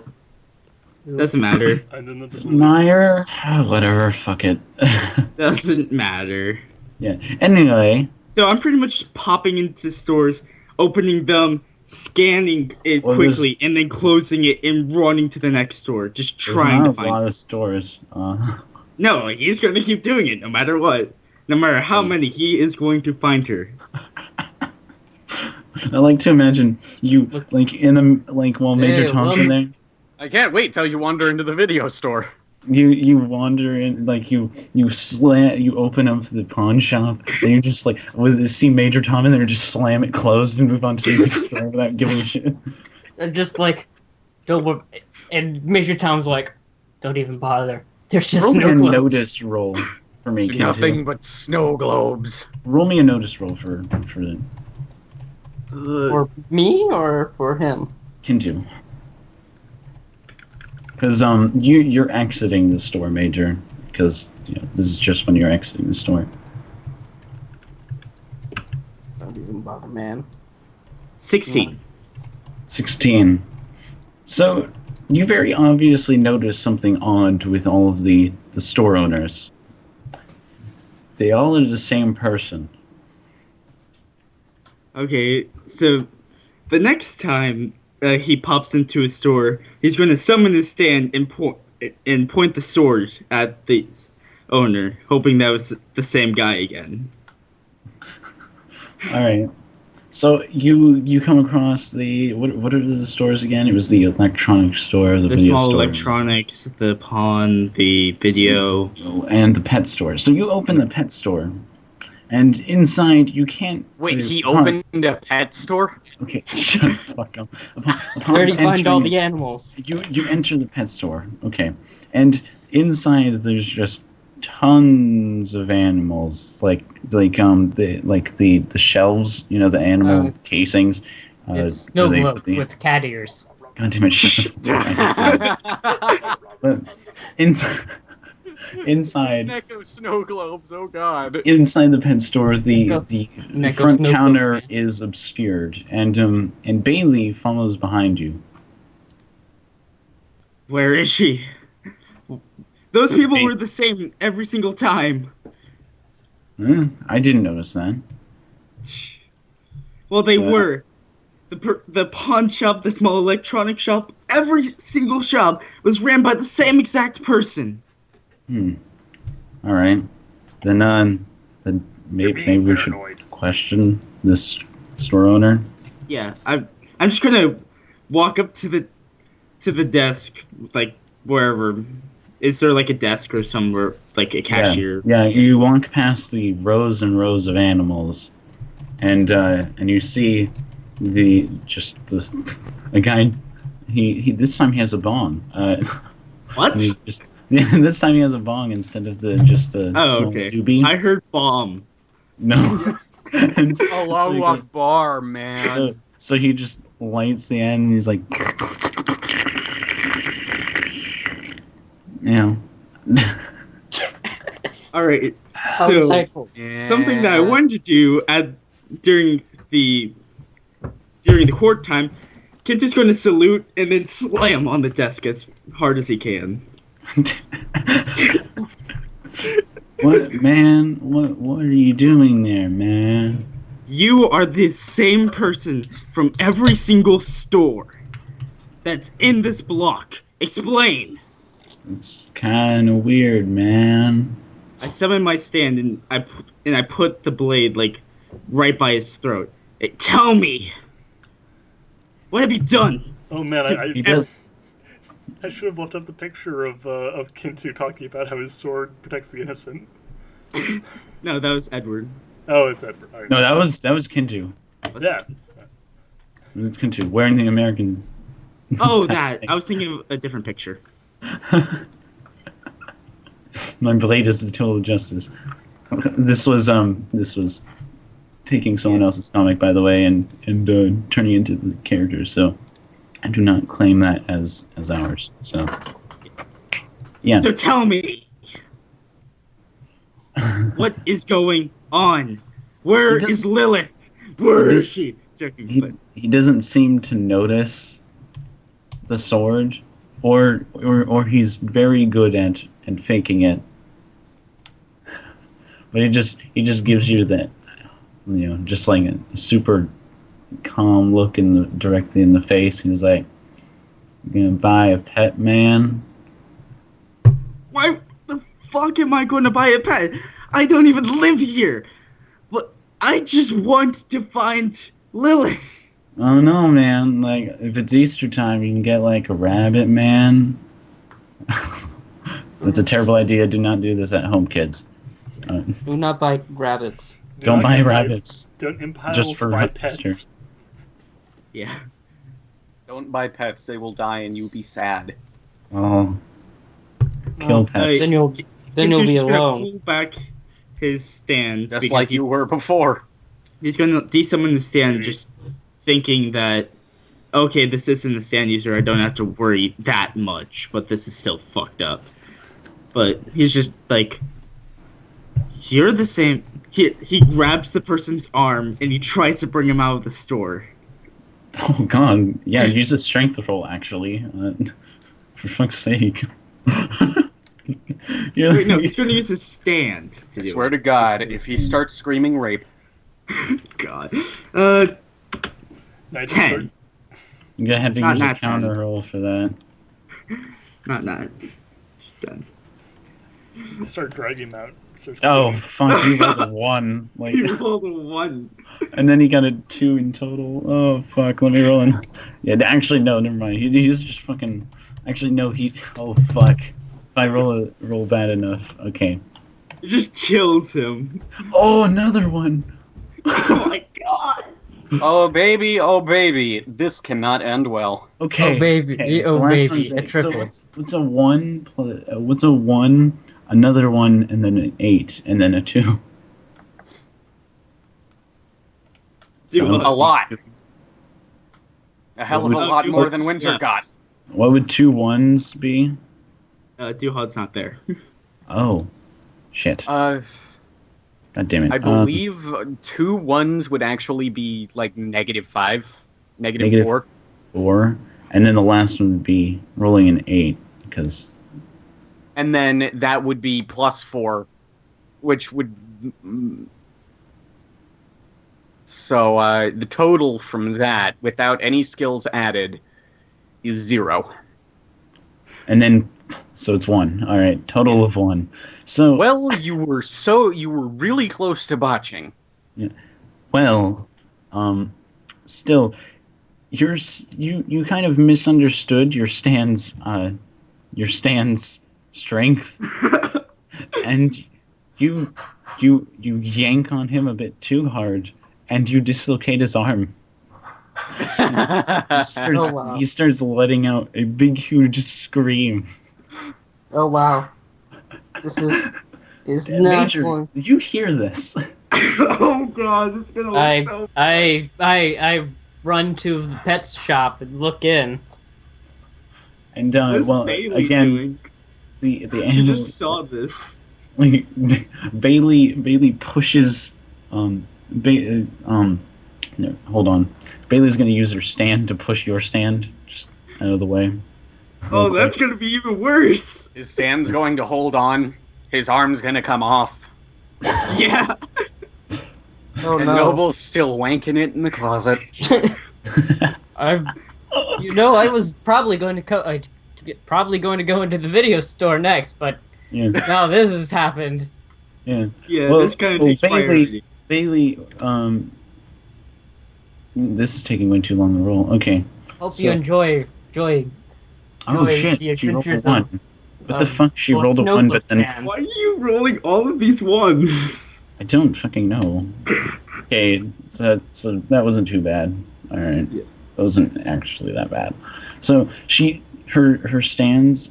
Doesn't matter. And then the Meyer? Oh, whatever, fuck it. Doesn't matter. Yeah. Anyway, So I'm pretty much popping into stores, opening them, scanning it Well, quickly, and then closing it and running to the next store, just there's trying not to a lot find. of stores. No, he's gonna keep doing it no matter what. No matter how many, he is going to find her. I like to imagine you like in the like while Major Hey, Tom's well- in there. I can't wait till you wander into the video store. You wander in, like you open up the pawn shop, and you just like see Major Tom in there, just slam it closed and move on to the next store without giving a shit. They're just like, don't worry. And Major Tom's like, don't even bother. There's just Roll me no a clothes. notice roll for me, It's Kintu. nothing but snow globes. Roll me a notice roll for the For me or for him? Kintu. Because you're exiting the store, Major. Because this is just when you're exiting the store. Don't even bother, man. 16. 16. So you very obviously notice something odd with all of the store owners. They all are the same person. Okay, so the next time he pops into a store, he's going to summon his stand and point the sword at the owner, hoping that was the same guy again. All right. So you come across the what are the stores again? It was the electronics store, the The video small store, electronics, the pawn, the video. and the pet store. So you open the pet store, And inside, you can't. Wait, he upon- opened a pet store? Okay, shut the fuck up. Where do you find all entering- the animals? You enter the pet store, okay, and inside there's just tons of animals, like the shelves, the animal casings. It's snow where they globe put the- with cat ears. God damn it! Shut up. But inside Neko snow globes, oh god. inside the pet store, the Neko front snow counter globes, man. is obscured, and Bailey follows behind you. Where is she? Those people were the same every single time. I didn't notice that. Well, they were. The pawn shop, the small electronic shop, every single shop was ran by the same exact person. All right. Then maybe we should paranoid. question this store owner. Yeah, I'm just gonna walk up to the desk, like wherever. Is there like a desk or somewhere, like a cashier? Yeah, you walk past the rows and rows of animals, and you see a guy. He this time he has a bong. What? and he just, this time he has a bong instead of just a Oh, small okay. doobie. I heard bomb. No. And so Allahu he goes- Akbar, man. So he just lights the end and he's like, All right. How So insightful. something that I wanted to do during the court time, Kent is going to salute and then slam on the desk as hard as he can. What, man? What are you doing there, man? You are the same person from every single store that's in this block. Explain. It's kind of weird, man. I summon my stand and I put the blade like right by his throat. Tell me, what have you done? Oh man, He does. I should have left up the picture of Kintu talking about how his sword protects the innocent. No, that was Edward. Oh, it's Edward. All right. No, that was Kintu. Yeah. It was Kintu wearing the American. Oh, that. I was thinking of a different picture. My blade is the tool of justice. This was taking someone else's comic, by the way, and turning into the character. So I do not claim that as ours. So yeah. So tell me, what is going on? Where is Lilith? Where is she? Joking, He doesn't seem to notice the sword, or he's very good at faking it. But he just gives you that, just like a super calm look directly in the face. He's like, "You gonna buy a pet, man?" Why the fuck am I going to buy a pet? I don't even live here. But I just want to find Lilith. Oh no, man! Like if it's Easter time, you can get like a rabbit, man. That's a terrible idea. Do not do this at home, kids. Do not buy rabbits. Don't buy rabbits. Don't impile Just for buy Easter. pets. Yeah. Don't buy pets, they will die and you'll be sad. Oh, kill pets. Then you'll be just gonna alone. pull back his stand Just because like you were before. he's gonna desummon the stand, just thinking that, okay, this isn't the stand user. I don't have to worry that much, but this is still fucked up. But he's just like, you're the same. He grabs the person's arm and he tries to bring him out of the store. Oh god, yeah, use a strength roll actually. For fuck's sake. Wait, no, he's gonna use his stand to I do swear it. to God, if he starts screaming rape, God. No, I just 10. You're gonna have to Not use a 10. counter roll for that. Not 9. Done. start dragging him out. Starts Oh kicking. fuck, you rolled a 1. Like, He rolled a 1. and then he got a 2 in total. Oh fuck, let me roll in. Yeah, actually no, never mind. He's just fucking. Actually no, oh fuck. If I roll bad enough, okay. It just kills him. Oh, another one. Oh my god! Oh baby, this cannot end well. Okay. Oh, baby. Okay. Oh, the last baby. one's A eight. So triple. what's a 1 plus? What's a 1? Another 1, and then an 8, and then a 2. Dude, A lot. A hell of a lot Dude, more than just Winter left. got. What would 2 1s be? Duhad's not there. Oh, shit. Uh, God damn it. I believe 2 1s would actually be like -5, Negative- -4. 4, and then the last one would be rolling an 8, because And then that would be +4, which would. So the total from that, without any skills added, is 0. and then so it's 1. All right, total of 1. So Well, you were really close to botching. well, still, you kind of misunderstood your stand's strength, and you yank on him a bit too hard, and you dislocate his arm. Oh, wow. He starts letting out a big, huge scream. Oh, wow. This is not Major, going. did you hear this? Oh god, it's gonna look so. I run to the pet shop and look in. And What's well, Bailey again, doing? the She animal, just saw this. like Bailey pushes no, hold on. Bailey's gonna use her stand to push your stand just out of the way. Oh, Real that's quick. gonna be even worse. His stand's going to hold on. His arm's gonna come off. Yeah. Oh And no. Noble's still wanking it in the closet. I was probably going to go into the video store next, but Yeah, now this has happened. yeah. Yeah, Well, this kind of well, takes priority. Bailey, this is taking way too long to roll. Okay. Hope So- you enjoy. Oh Joy, shit, the she rolled a adventures 1. of- What the fuck? She well, rolled a 1, but then Snowflake Why are you rolling all of these ones? I don't fucking know. Okay, so that wasn't too bad. All right, Yeah. that wasn't actually that bad. So her stand,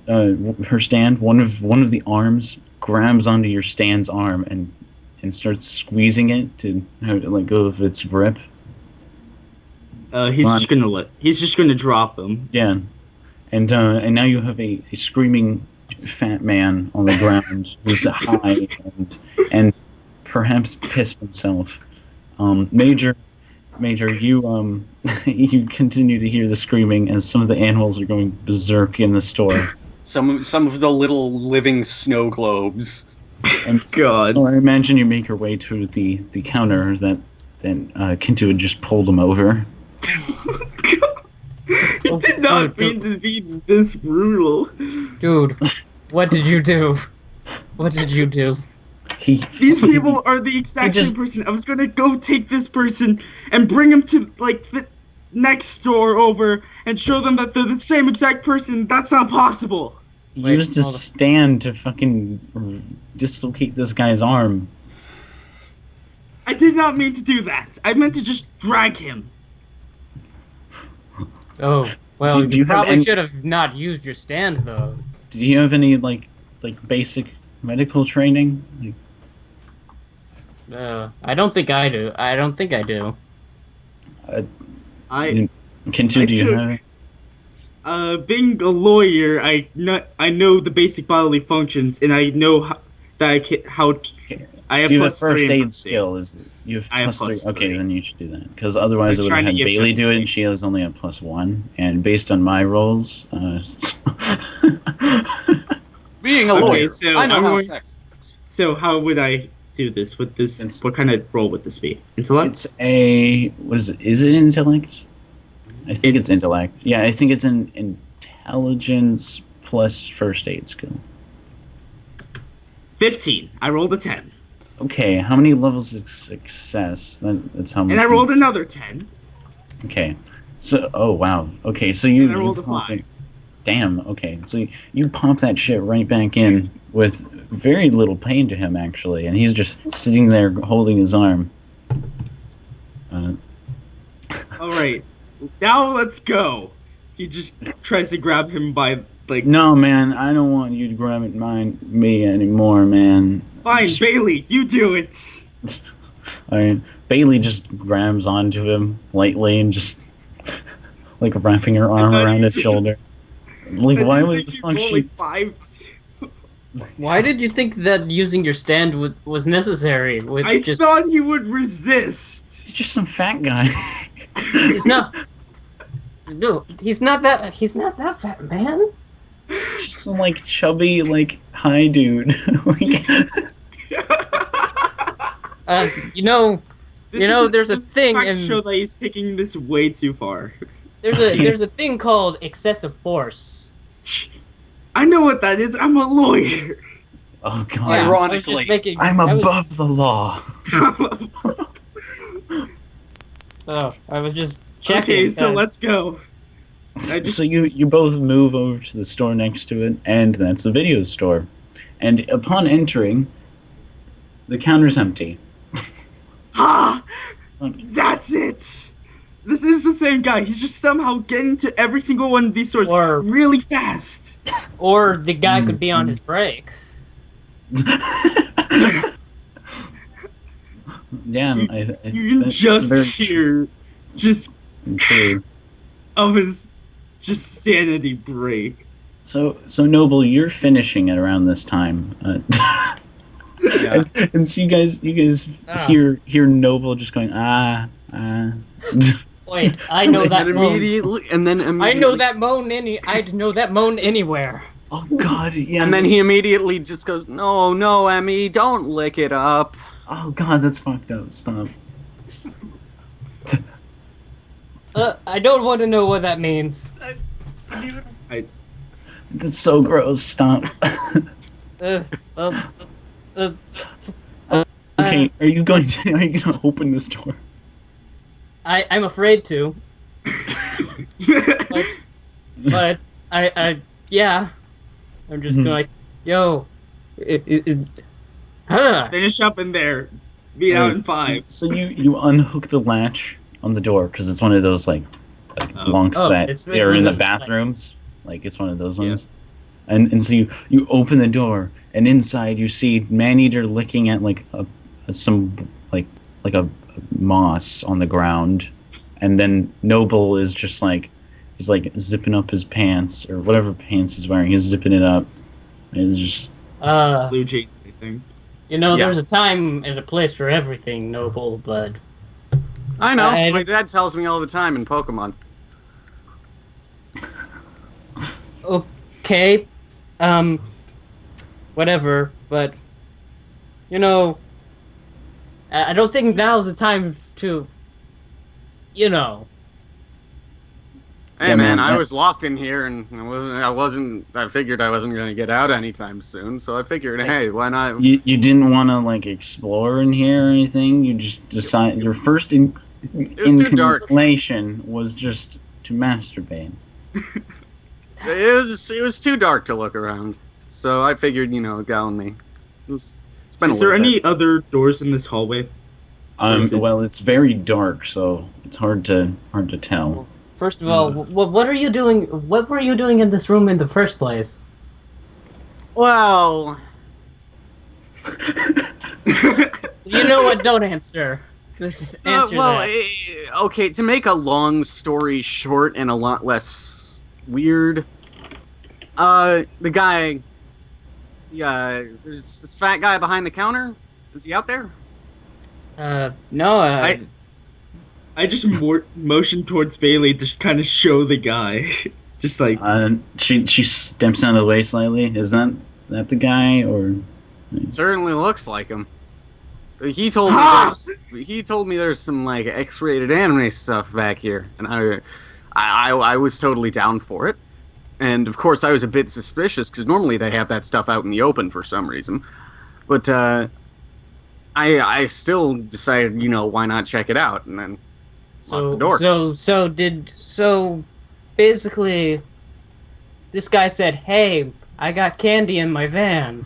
one of the arms grabs onto your stand's arm and starts squeezing it to let go of its grip. He's just gonna drop them. Yeah, and now you have a screaming fat man on the ground who's high and perhaps pissed himself. Major, you you continue to hear the screaming as some of the animals are going berserk in the store. Some of the little living snow globes. And God. so I imagine you make your way to the counter that Kintu had just pulled him over. It did not mean to be this brutal. Dude, what did you do? What did you do? These people are the exact just- same person. I was gonna go take this person and bring him to like the next door over and show them that they're the same exact person. That's not possible. Wait, used a hold on. stand to fucking dislocate this guy's arm. I did not mean to do that. I meant to just drag him. Oh, well, Do you you have probably any- should have not used your stand though. Do you have any like basic medical training? Like, I don't think I do. I don't think I do. I Kintu, I do you took- have it? being a lawyer, I know the basic bodily functions, and I know I have Do you have plus first 3 in aid first aid. skill? You have I have plus 3. plus Okay, 3. then you should do that. Because otherwise, I'm I would trying have to had give Bailey just- do it, and she has only a +1. And based on my rolls, Being a Okay, lawyer, so I know I'm how going- sex works. So how would I do this? With this, It's- what kind of roll would this be? Intellect? it's a what is it? Is it intellect? I think it's It's- intellect. Yeah, I think it's an intelligence plus first aid skill. 15. I rolled a 10, Okay, how many levels of success? That's how much. and I rolled another 10. Okay, so oh wow. Okay, so you. And I rolled a you- 5. Damn. Okay. So you pop that shit right back in with very little pain to him, actually, and he's just sitting there holding his arm. All right, now let's go. He just tries to grab him by like. No, man, I don't want you to grab me anymore, man. Fine, Bailey, you do it. I mean, Bailey just grabs onto him lightly and just like wrapping her arm around his shoulder. Like, why was the fuck she? Like 5. Why did you think that using your stand was necessary? I thought he would resist. He's just some fat guy. He's not. No, he's not that fat, man. He's just some like chubby, like high dude. Like, there's a thing and show that he's taking this way too far. There's a thing called excessive force. I know what that is. I'm a lawyer. Oh god. Yeah, ironically, I'm above the law. Oh, I was just checking. Okay, so let's go. So you both move over to the store next to it, and that's the video store. And upon entering, the counter's empty. Ah! That's it! This is the same guy. He's just somehow getting to every single one of these stores really fast. Or the guy could be on his break. Yeah, you can just hear just of his just sanity break. So Noble, you're finishing it around this time. Yeah. And so you guys hear Noble just going Wait, I know that and moan. immediately. I know that moan I'd know that moan anywhere. Oh god, yeah. And then he immediately just goes, "No, Emmy, don't lick it up." Oh god, that's fucked up. Stop. I don't want to know what that means. That's so gross. Stop. Okay, are you gonna open this door? I'm afraid to. but yeah. I'm just going like, yo. Finish up in there. Be out in 5. So you unhook the latch on the door because it's one of those like lunks that are in the bathrooms. Like it's one of those ones. And so you open the door and inside you see Maneater licking at like some moss on the ground, and then Noble is just like he's like zipping up his pants or whatever pants he's wearing. He's zipping it up. And it's just blue jeans, I think. There's a time and a place for everything, Noble, but I know. My dad tells me all the time in Pokemon. Okay. Whatever, but I don't think now's the time to Hey man, I was locked in here and I figured I wasn't going to get out anytime soon, so I figured, hey, why not? You didn't want to like explore in here or anything? You just decided your first inclination was just to masturbate. It was too dark to look around, so I figured, go me. It's been Is there any other doors in this hallway? Well, it's very dark, so it's hard to tell. First of all, what are you doing? What were you doing in this room in the first place? Well, you know what? Don't answer. Answer that. Okay. To make a long story short and a lot less weird, the guy, there's this fat guy behind the counter. Is he out there? No. I just motioned towards Bailey to kind of show the guy, just like. She steps out of the way slightly. Is that the guy or? It certainly looks like him. He told me there's some like X-rated anime stuff back here, and I was totally down for it. And of course, I was a bit suspicious because normally they have that stuff out in the open for some reason. But I still decided, why not check it out, and then lock the door. So basically, this guy said, "Hey, I got candy in my van,"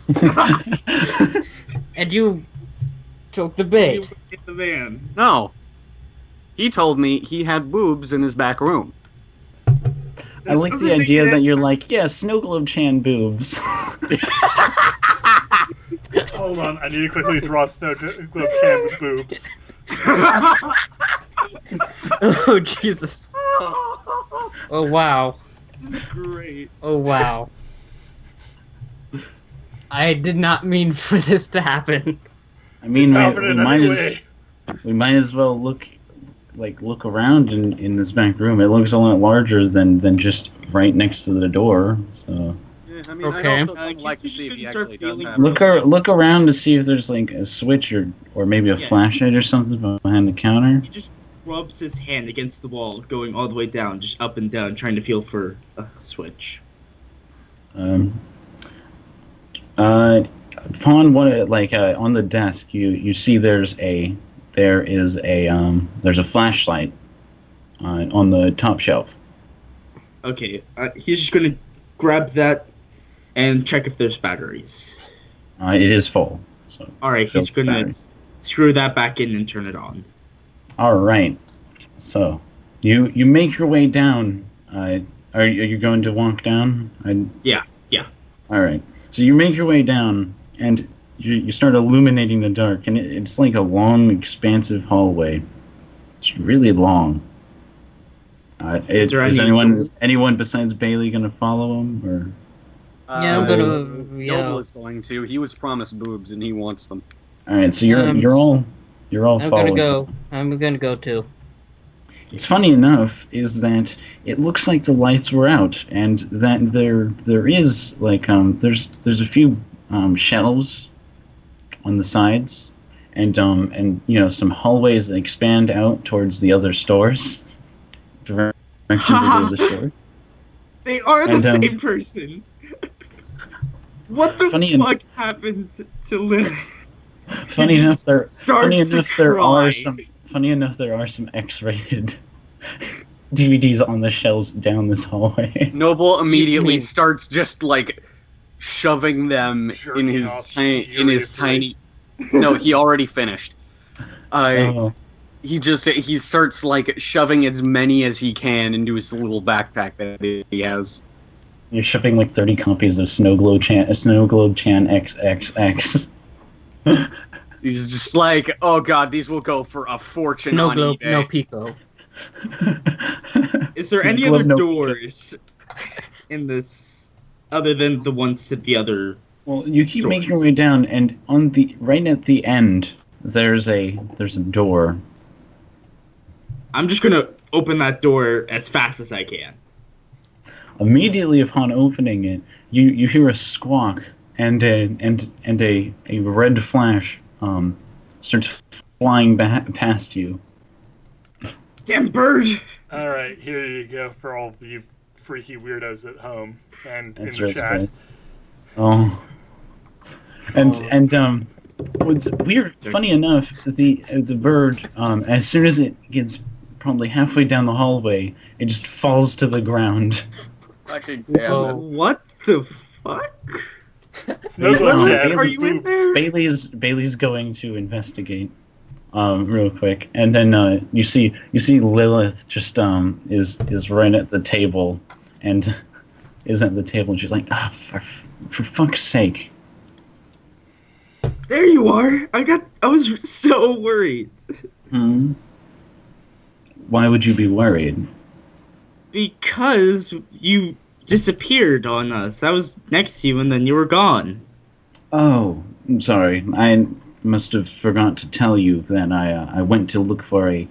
and you took the You bait. went in the van. No. He told me he had boobs in his back room. I like the idea that you're like, yeah, Snow Globe Chan boobs. Hold on, I need to quickly draw Snow Globe Chan with boobs. Oh Jesus! Oh wow! This is great. Oh wow! I did not mean for this to happen. I mean, It's we happening anyway. might as well look around in this back room. It looks a lot larger than just right next to the door. So Yeah, I mean, Okay. I'd also Kids like to are see if just he gonna start actually does feeling- have. look around to see if there's like a switch or maybe a Yeah. flashlight or something behind the counter. He just rubs his hand against the wall, going all the way down, just up and down, trying to feel for a switch. Upon on the desk, you see there's a flashlight on the top shelf. Okay, he's just gonna grab that and check if there's batteries. It is full. So Alright, fill he's with gonna batteries. screw that back in and turn it on. All right. So you make your way down. Are you going to walk down? Yeah. All right. So you make your way down, and you start illuminating the dark, and it's like a long, expansive hallway. It's really long. Is there is any doors? anyone besides Bailey gonna follow him, or? Yeah, I'm gonna. Noble Yeah, is going to. He was promised boobs and he wants them. All right. So you're all I'm following. gonna go. I'm gonna go too. It's funny enough is that it looks like the lights were out, and that there is like there's a few shelves on the sides, and some hallways that expand out towards the other stores, directions of the other stores. They are the And, same person. What the Funny fuck happened to Lily? Funny He enough, just starts to Funny enough, there are some X-rated DVDs on the shelves down this hallway. Noble immediately mean- starts just like shoving them in Jerking his off tiny. furiously. No, he already finished. Oh, He starts like shoving as many as he can into his little backpack that he has. you're shipping like 30 copies of Snow Globe Chan XXX. He's just like, oh god, these will go for a fortune No on globe, eBay. no pico. Is there Snow any Globe, other no- doors in this other than the ones to the other? Well, you keep Stores. making your way down, and right at the end, there's a door. I'm just gonna open that door as fast as I can. Immediately upon opening it, you hear a squawk, and a red flash starts flying past you. Damn bird! All right, here you go for all of you freaky weirdos at home and That's in the right. chat. Right. Oh. And what's weird, funny enough, the bird, as soon as it gets probably halfway down the hallway, it just falls to the ground. Fucking Whoa. damn it. What the fuck? Snow Globe Well, Chan are with you in boobs. there? Bailey's going to investigate, real quick, and then you see Lilith just is right at the table, and is at the table, and she's like, for fuck's sake. There you are. I was so worried Why would you be worried? because you disappeared on us. I was next to you and then you were gone. Oh, I'm sorry. I must have forgot to tell you that I went to look for a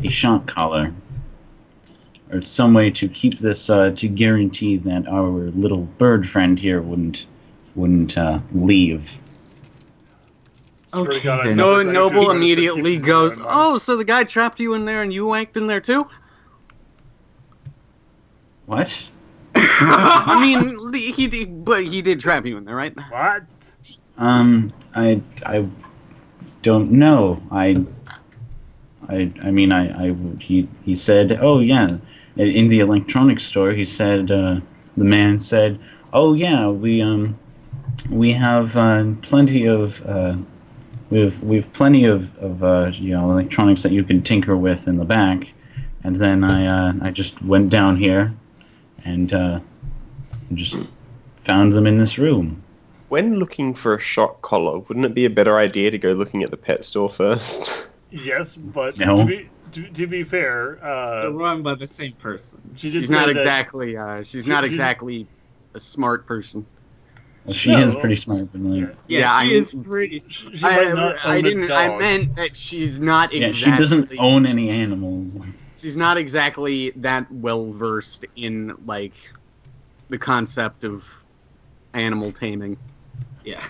shock collar, or some way to keep this to guarantee that our little bird friend here wouldn't leave. Swear to Okay, God, I then. know No, it's Noble actually immediately keeping goes, me in mind. oh, so the guy trapped you in there and you wanked in there too? What? I mean, but he did trap you in there, right? What? I don't know. He said, oh yeah, in the electronics store, he said, the man said, "Oh yeah, we have plenty of we've plenty of electronics that you can tinker with in the back." And then I just went down here and just found them in this room. When looking for a shock collar, wouldn't it be a better idea to go looking at the pet store first? Yes, but No. to be fair, They're run by the same person. she did She's say not that- exactly. She's not exactly a smart person. Well, she No. is pretty smart, but like, Yeah, she I- is pretty. She might not own a didn't. I dog. meant that she's not yeah, exactly. she doesn't own any animals. She's not exactly that well versed in like the concept of animal taming. Yeah.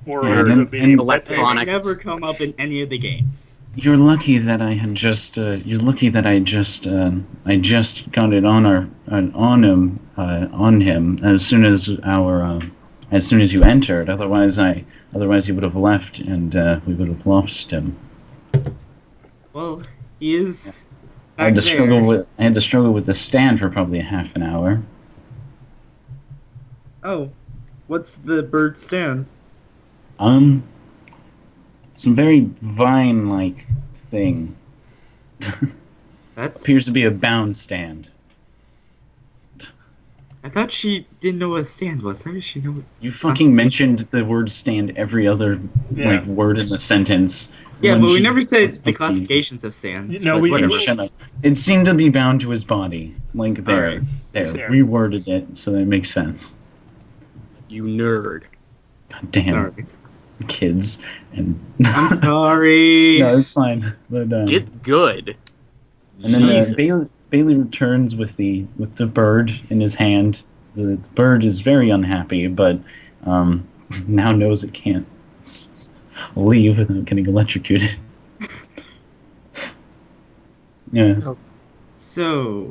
or Yeah, hers and- of being and pet electronic- taming. Never come up in any of the games. You're lucky that I had just. You're lucky that I just got it on him as soon as you entered. Otherwise you would have left and we would have lost him. Well, he is. I had back to there. struggle with the stand for probably a half an hour. Oh, what's the bird stand? Some very vine-like thing. That's. Appears to be a bound stand. I thought she didn't know what a stand was. How does she know? You fucking mentioned the word stand every other Yeah. word in the sentence. Yeah, When but we she- never said the classifications of stands. No, but we- Whatever, we- shut up. It seemed to be bound to his body. Like there. Alright. There. Yeah. Reworded it so that it makes sense. You nerd. God damn Sorry. kids. And I'm sorry. no, it's fine. But Get good. and then Jesus. Bailey returns with the bird in his hand. The bird is very unhappy, but now knows it can't leave without getting electrocuted. Yeah. So,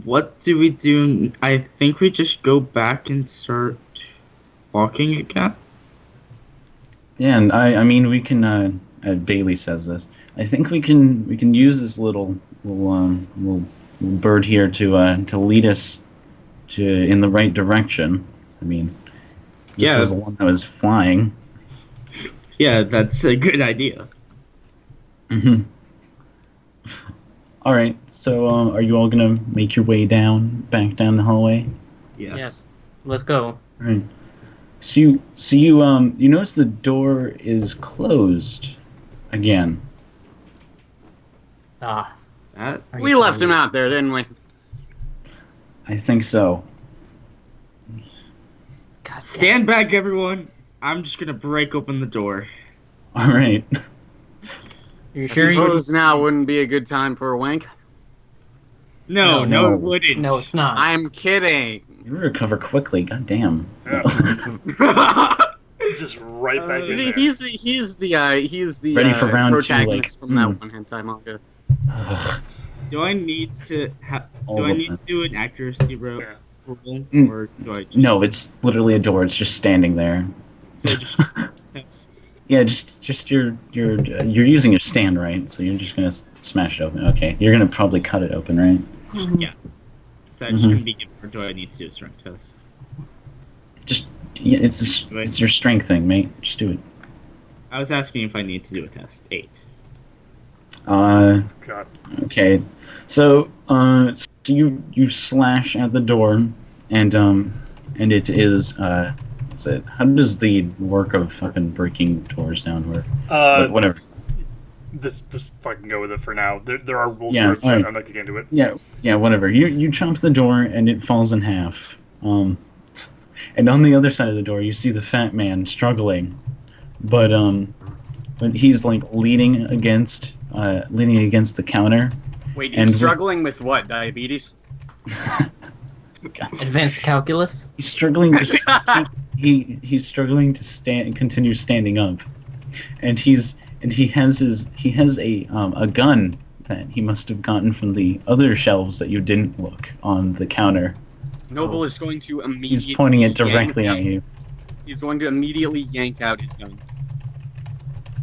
what do we do? I think we just go back and start walking again. Yeah, and I mean we can. Bailey says this. I think we can use this little bird here to lead us in the right direction. I mean, this Yeah. was the one that was flying. Yeah, that's a good idea. Mm-hmm. All right. So, are you all gonna make your way back down the hallway? Yeah. Yes. Let's go. All right. So you notice the door is closed again. Ah. That. are We you left telling him me? out there, didn't we? I think so. God damn. Stand back, everyone. I'm just gonna break open the door. All right. You I sure you? suppose now wouldn't be a good time for a wank. No, No. no, it wouldn't. No, it's not. I'm kidding. You recover quickly. God damn. Yeah, just right back in there. He's the Ready for round two, protagonist like, from that one hentai manga. Ugh. Do I need to All do I of need them. to do an accuracy roll, Mm. or do I just No, it's literally a door. It's just standing there. so just test? Yeah, just you're using your stand, right? So you're just gonna smash it open. Okay, you're gonna probably cut it open, right? Yeah. So I'm just gonna be given, or do I need to do a strength test? Yeah, it's your strength thing, mate. Just do it. I was asking if I need to do a test. 8. God. Okay. So so you slash at the door, and it is how does the work of fucking breaking doors down work? But whatever. Just fucking go with it for now. There are rules Yeah, for it, but alright. I'm not gonna get into it. Yeah, whatever. You chomp the door and it falls in half. And on the other side of the door, you see the fat man struggling, but he's like leaning against the counter. Wait, And he's with- struggling with what? Diabetes? Advanced calculus. He's struggling to he's struggling to continue standing up, and he has a gun that he must have gotten from the other shelves that you didn't look on the counter. Noble is going to immediately. He's pointing it directly at you, He's going to immediately yank out his gun.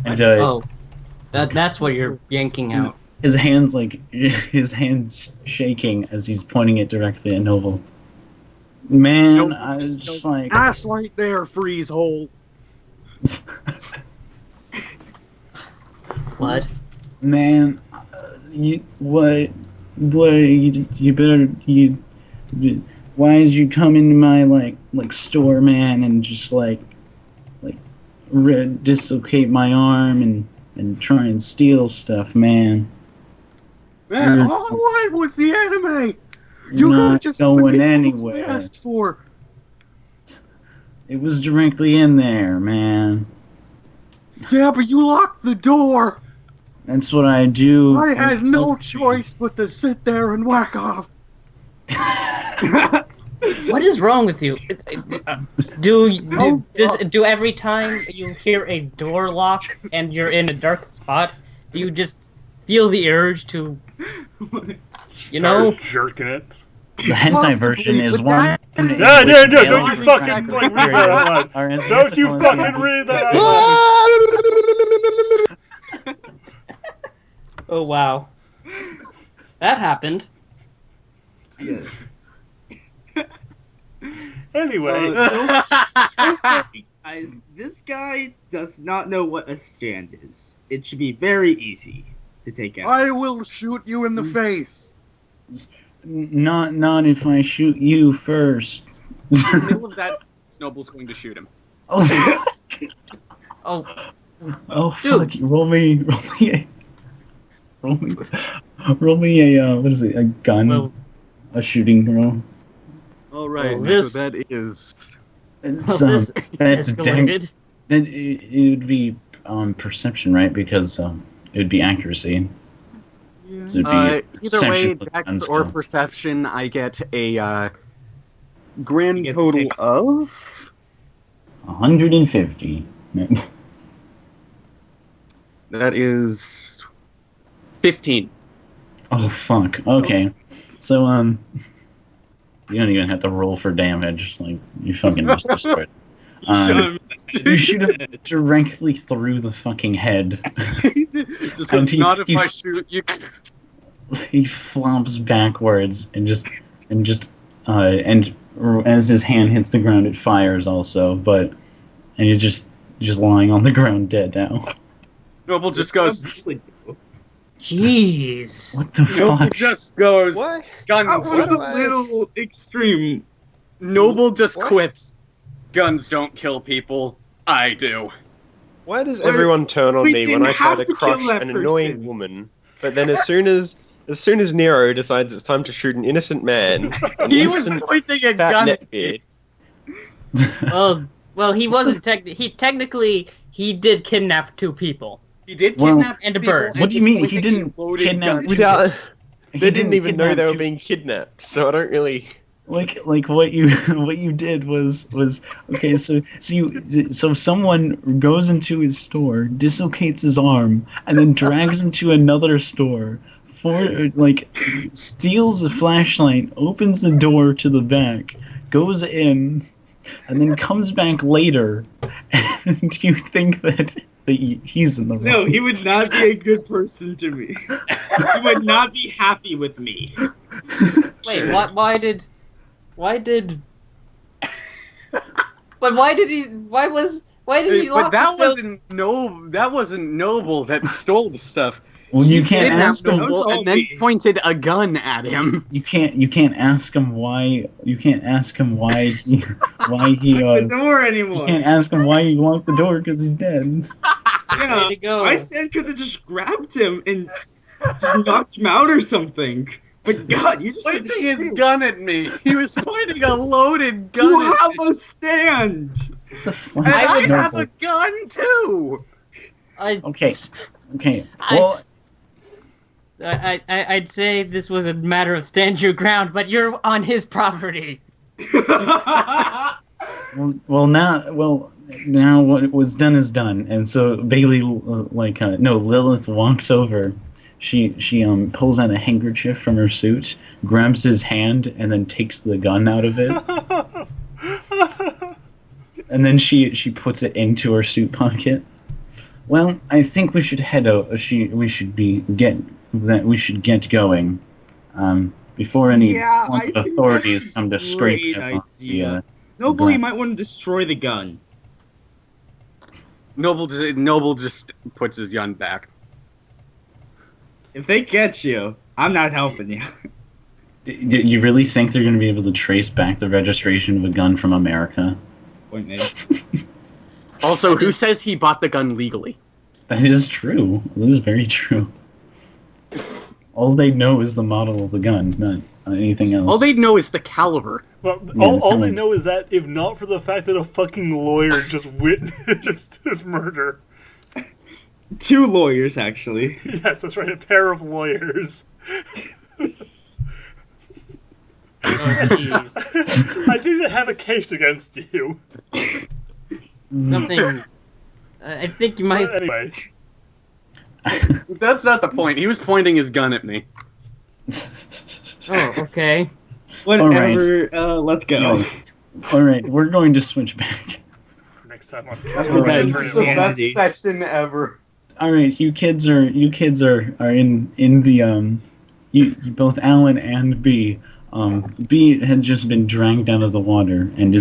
and Oh, that's what you're yanking out. his hands shaking as he's pointing it directly at Noble. Man, Noble I was just goes, like, ass right there, freeze hole. What? man, you you better why did you come into my like store, man, and just like dislocate my arm and try and steal stuff, man? Man, You're all I wanted was the anime. You're You gotta not just going forget what I anywhere. asked for. It was directly in there, man. Yeah, but you locked the door. That's what I do. I had no choice but to sit there and whack off. What is wrong with you? Do every time you hear a door lock and you're in a dark spot, do you just feel the urge to, Start jerking it. The hentai version is but one. that- Yeah, don't you fucking like read that out loud. Our Don't you ethical fucking and- read that out loud. Oh wow, that happened. Anyway, Guys, this guy does not know what a stand is. It should be very easy to take out. I will shoot you in the face. Not if I shoot you first. In the middle of that, Snowball's going to shoot him. Oh, Oh, oh Dude. fuck! Roll me a what is it? A gun? well, A shooting roll. All right, Well, this- so that is. It's, well, this that's escalated. Then it would be perception, right? Because it would be accuracy. So it'd be Either way, perception plus gun dex or skill. perception, I get a grand You get total 6. of 150. that is 15. Oh fuck. Okay. So you don't even have to roll for damage. Like you fucking just destroyed. You shoot him directly through the fucking head. Just And goes, not if he- I shoot you. He flops backwards and as his hand hits the ground, it fires also. And he's just lying on the ground dead now. Noble just goes. Jeez. What the Noble fuck? just goes. What? Guns. That was a little extreme. Noble just What? quips. Guns don't kill people. I do. Why does Well, everyone turn on we me when didn't I try have to to kill crush that an annoying person. woman? But then as soon as Nero decides it's time to shoot an innocent man, an He was innocent pointing a fat gun at neckbeard, Well, he wasn't technically he did kidnap 2 people. He did Well- kidnap And a people bird. What do you was mean? He pointing a didn't loaded kidnap gun. two- without He they didn't even know kidnap they were two- being kidnapped. So I don't really. like what you did was okay. So someone goes into his store, dislocates his arm, and then drags him to another store. Steals a flashlight, opens the door to the back, goes in, and then comes back later. And you think that he's in the wrong? No, he would not be a good person to me. He would not be happy with me. Wait, why did Why did he lock But that the wasn't Noble that stole the stuff. Well, you He can't kidnapped ask him. Noble That was and then all me. pointed a gun at him. You can't ask him why. You can't ask him why he The door You anymore. can't ask him why he locked the door because he's dead. Yeah, Way to go. my stand could have just grabbed him and just knocked him out or something. But God, you just had to Pointing his shoot. gun at me. He was pointing a loaded gun You at have me. a stand. What the fuck? And I would- have a gun too. Okay. Okay. I'd say this was a matter of stand your ground, but you're on his property. Now what was done is done, and so Bailey, Lilith walks over. She pulls out a handkerchief from her suit, grabs his hand, and then takes the gun out of it, and then she puts it into her suit pocket. Well, I think we should head out. We should get going. before any Yeah, I think authorities that's come to a scrape great them off idea. the Noble, you ground. might want to destroy the gun. Noble just puts his gun back. If they catch you, I'm not helping you. You really think they're going to be able to trace back the registration of a gun from America? Point made. Also, who says he bought the gun legally? That is true. That is very true. All they know is the model of the gun, not anything else. All they know is the caliber. Well, Yeah, all they totally. know is that if not for the fact that a fucking lawyer just witnessed his murder. 2 lawyers, actually. Yes, that's right, a pair of lawyers. Oh, jeez. I think they have a case against you. Something. I think you might. But anyway, That's not the point. He was pointing his gun at me. Oh, okay. Whatever, let's go. No. All right, we're going to switch back. next time on That is the best session ever. All right, you kids are in the you both Alan and B. B had just been dragged out of the water and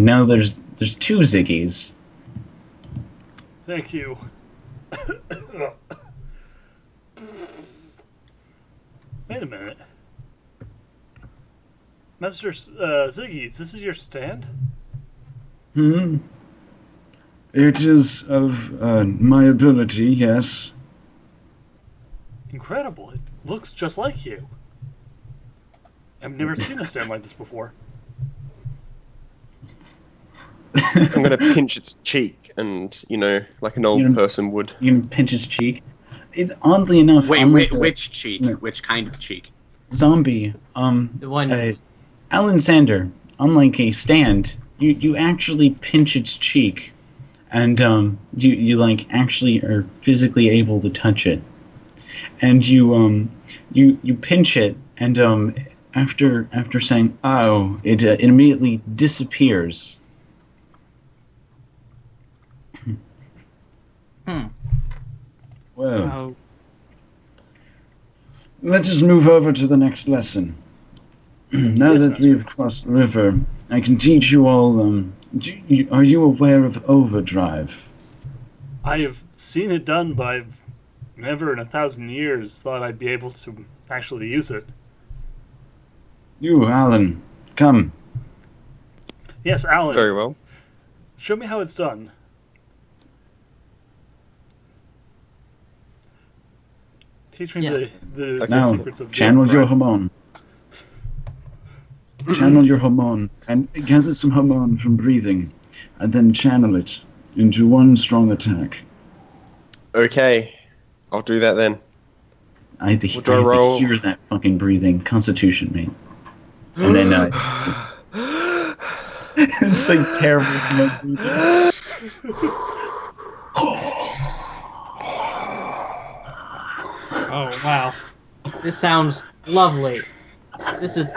now there's 2 Ziggies. Thank you. Wait a minute. Master Ziggy, this is your stand? It is of my ability, yes. Incredible. It looks just like you. I've never seen a stand like this before. I'm gonna pinch its cheek, and like an old person would. You can pinch his cheek. It's oddly enough. Wait, unlike the which cheek? No. Which kind of cheek? zombie. The one. Alan Sander, unlike a stand, you actually pinch its cheek, and you like actually are physically able to touch it, and you pinch it, and after saying "oh," it immediately disappears. Well, Oh, let us move over to the next lesson. Now Yes, that Master. we've crossed the river, I can teach you all. Are you aware of overdrive? I have seen it done, but I've never in 1,000 years thought I'd be able to actually use it. You, Alan, come. Yes, Alan. Very well. Show me how it's done. Teach me Yes. the Okay. Now, secrets of channel your overdrive. hormone. Channel your hormone and gather some hormone from breathing, and then channel it into one strong attack. Okay, I'll do that then. I had to, What do I I had to roll? hear that fucking breathing. Constitution, mate. And then it's like terrible. oh wow. This sounds lovely. This is.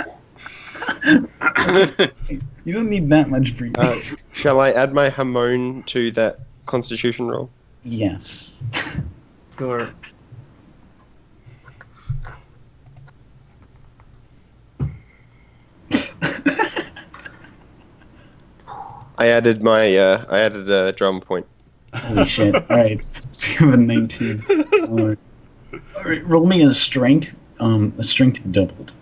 You don't need that much breathing. Shall I add my hormone to that Constitution roll? Yes. Sure. I added a drum point. Holy shit. Alright. So you have a 19. Alright, roll me a strength doubled.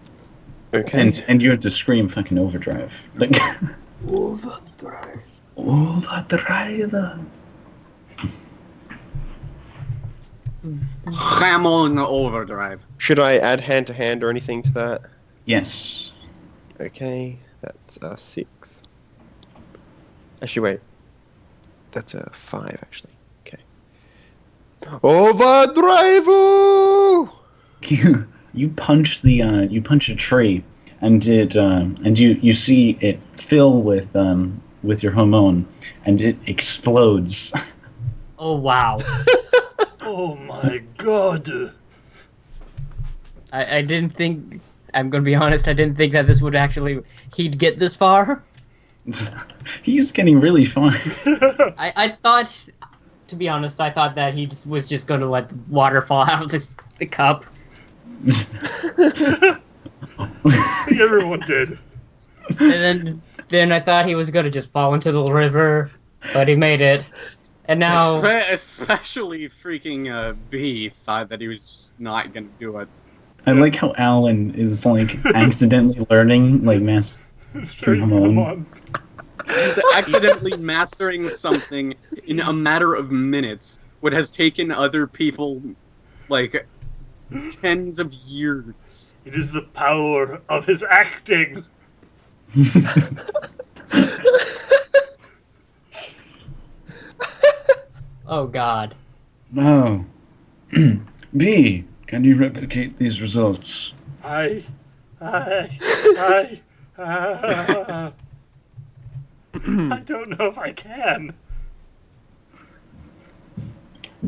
Okay. And you have to scream fucking overdrive. Like, Overdrive. overdrive. Hamon overdrive. Should I add hand to hand or anything to that? Yes. Okay, that's a 6. Actually, wait. That's a 5, actually. Okay. Overdrive! You punch a tree, and you see it fill with your hormone, and it explodes. Oh wow. Oh my god. I didn't think. I'm gonna be honest. I didn't think that this would actually. He'd get this far. He's getting really far. I thought. To be honest, I thought that he was just gonna let the water fall out of the cup. I think everyone did. And then I thought he was gonna just fall into the river, but he made it. And now Especially freaking B thought that he was just not gonna do it. I like how Alan is like accidentally learning like master Straight Come come on. on. He's accidentally mastering something in a matter of minutes, what has taken other people like tens of years. It is the power of his acting. oh god. Now, B, can you replicate these results? I don't know if I can.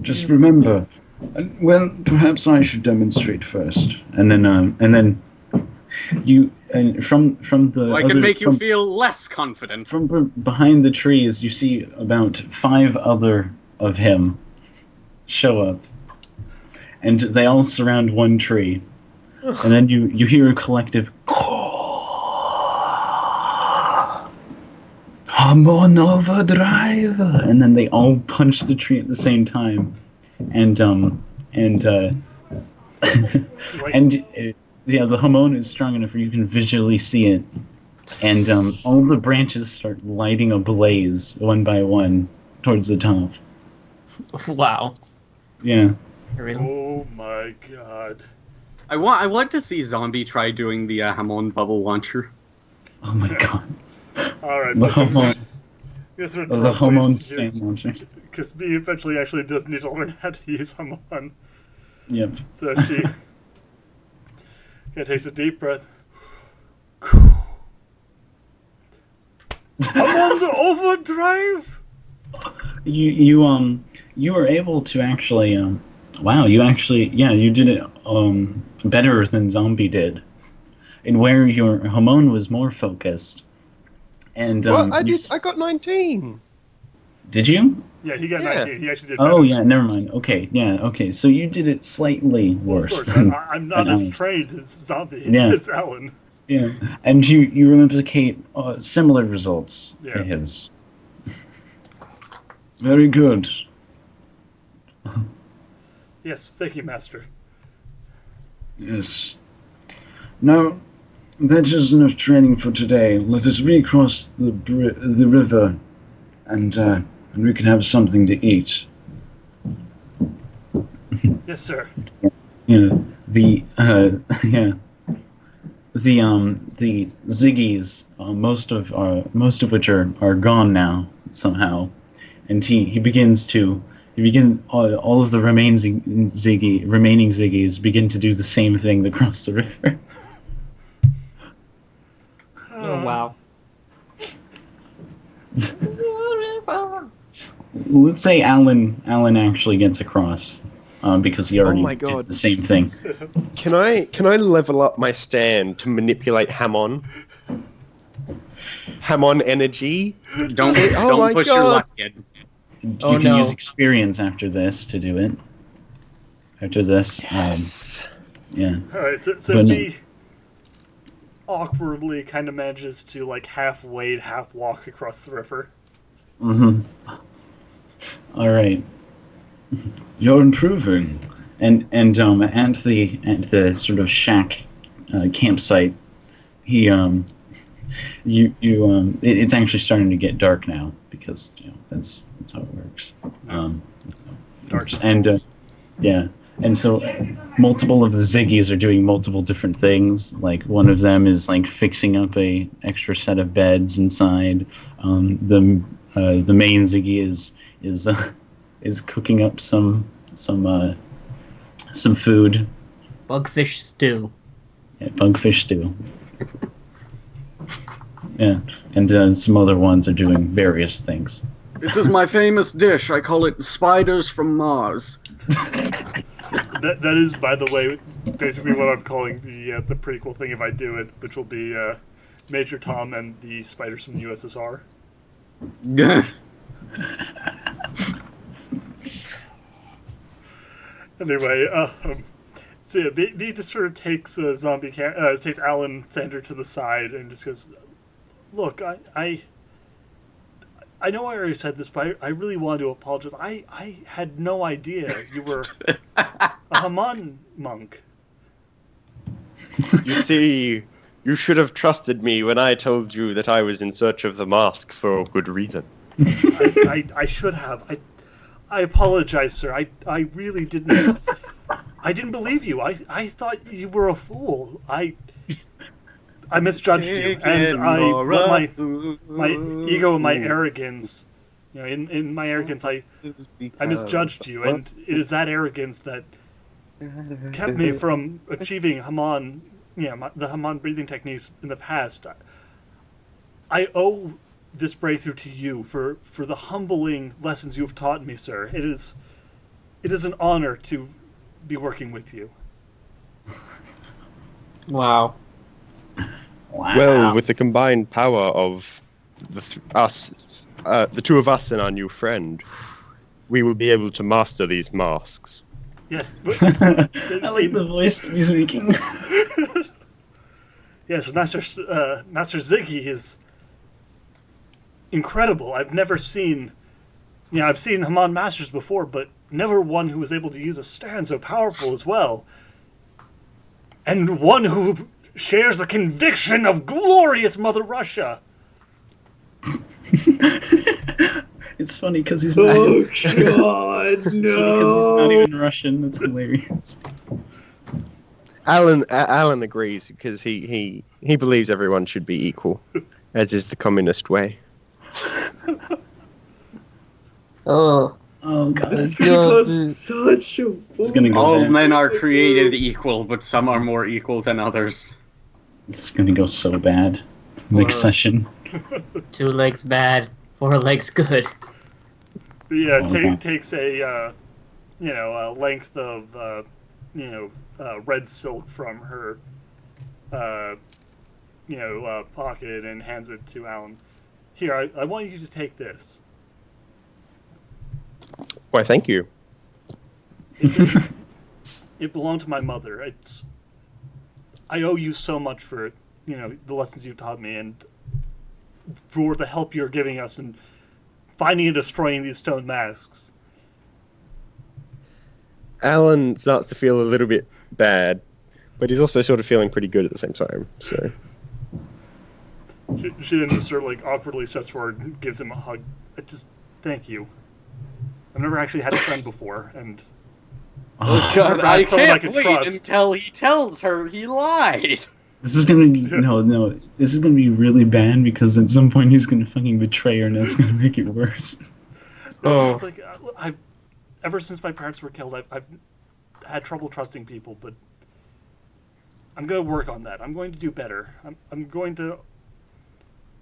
Just remember. Well, perhaps I should demonstrate first, and then you and from the I other, can make you from, feel less confident. from behind the trees. You see about 5 other of him show up, and they all surround one tree, and then you hear a collective. I'm on overdrive, and then they all punch the tree at the same time, and yeah, the Hamon is strong enough where you can visually see it, and all the branches start lighting ablaze one by one towards the top. Wow. Yeah. Really? Oh my god. I want to see Zombie try doing the Hamon bubble launcher. Oh my god. Alright, The Hamon. The Hamon stand launcher. Because B eventually actually does need to learn how to use Hamon. Yep. So she takes a deep breath. I'm on the overdrive! You were able to actually wow, you did it better than Zombie did. And where your Hamon was more focused. And Well, I got 19. Did you? Yeah, he got Yeah. 19. He actually did Oh better. yeah, never mind. Okay, yeah, okay. So you did it slightly Of worse. course, than- I'm not than as Alan. trained as Zombie Yeah. as Alan. Yeah, and you replicate similar results Yeah. to his. Very good. Yes, thank you, Master. Yes. Now, that is enough training for today. Let us recross the river, and we can have something to eat. Yes, sir. Yeah, the the Ziggies, most of which are gone now somehow, and he begins all of the remaining Ziggies begin to do the same thing across the river. Oh wow. Let's say Alan actually gets across, because he already my did God. the same thing. Can I level up my stand to manipulate Hamon? Hamon energy? Don't Oh my don't push your God. luck, kid. You Oh, can no. use experience after this to do it. After this, Yes. yeah. Alright, so But no. B awkwardly kind of manages to, like, half wade, half walk across the river. Mm-hmm. All right. You're improving. And at the sort of shack campsite, it's actually starting to get dark now because that's how it works. That's how it Dark works. as And balls. yeah, and so multiple of the Ziggies are doing multiple different things. Like one of them is like fixing up a extra set of beds inside. The main Ziggy is cooking up some food. Bugfish stew. Yeah, bugfish stew. Yeah, and some other ones are doing various things. This is my famous dish. I call it spiders from Mars. That is, by the way, basically what I'm calling the prequel thing if I do it, which will be Major Tom and the Spiders from the USSR. So yeah, B just sort of takes takes Alan Sander to the side and just goes, "Look, I know I already said this, but I really wanted to apologize. I had no idea you were a Haman monk." You see, you should have trusted me when I told you that I was in search of the mask for good reason. I should have. I apologize, sir. I really didn't. I didn't believe you. I thought you were a fool. I misjudged you, and I let my ego and my arrogance. You know, in my arrogance, I misjudged you, and it is that arrogance that kept me from achieving Haman. The Haman breathing techniques in the past. I owe this breakthrough to you for the humbling lessons you have taught me, sir. It is an honor to be working with you. Wow. Wow. Well, with the combined power of the two of us and our new friend, we will be able to master these masks. Yes. I like the voice he's making. Yes, Master Ziggy is incredible. I've never seen... I've seen Haman Masters before, but never one who was able to use a stand so powerful as well. And one who shares the conviction of glorious Mother Russia. It's funny because he's not. Oh God, no! It's funny because he's not even Russian. That's hilarious. Alan agrees because he believes everyone should be equal, as is the communist way. Oh. Oh God. This is gonna go such a. It's gonna go All bad. men are created equal, but some are more equal than others. It's gonna go so bad. Next session. 2 legs bad, 4 legs good. Yeah, Okay. takes a length of red silk from her pocket and hands it to Alan. Here, I want you to take this. Why, thank you. It belonged to my mother. I owe you so much for the lessons you've taught me and for the help you're giving us in finding and destroying these stone masks. Alan starts to feel a little bit bad, but he's also sort of feeling pretty good at the same time. So She then just sort of awkwardly steps forward and gives him a hug. Thank you. I've never actually had a friend before, and Oh God, Perhaps I someone I can't could wait trust. until he tells her he lied. This is gonna be no. This is gonna be really bad because at some point he's gonna fucking betray her, and that's gonna make it worse. Oh. It's I've ever since my parents were killed, I've had trouble trusting people, but I'm going to work on that. I'm going to do better. I'm going to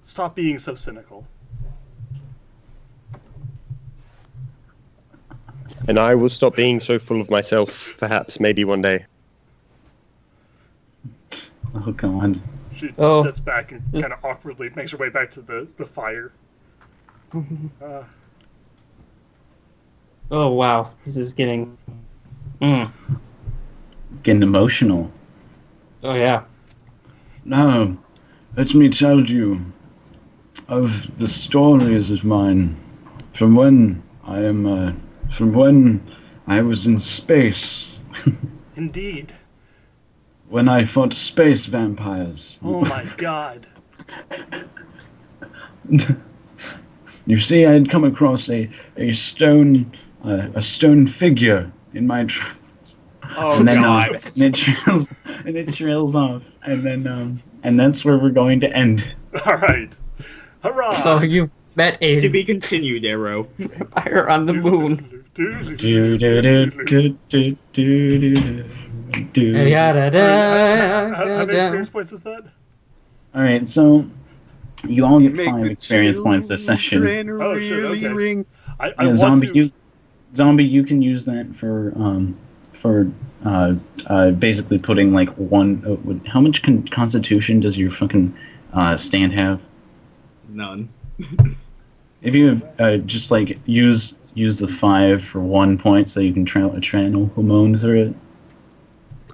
stop being so cynical. And I will stop being so full of myself, perhaps, maybe one day. Oh God. She Oh. steps back and kind of awkwardly makes her way back to the fire. Oh wow, this is getting. Getting emotional. Oh yeah. Now, let me tell you of the stories of mine from when I was in space, Indeed. when I fought space vampires. Oh my God. You see, I had come across a stone figure in my travels, Oh and then God. and it trails off, and that's where we're going to end. All right. Hurrah! So you met To a be continued, Arrow. vampire on the moon. How many experience points is that? All right, so you all get Make 5 the experience points this session. children Oh, shit, really okay. ring. I Yeah, want zombie, to... you can use that for basically putting like one. How much constitution does your fucking stand have? None. If you just like use the 5 for 1 point, so you can channel Hamon through it.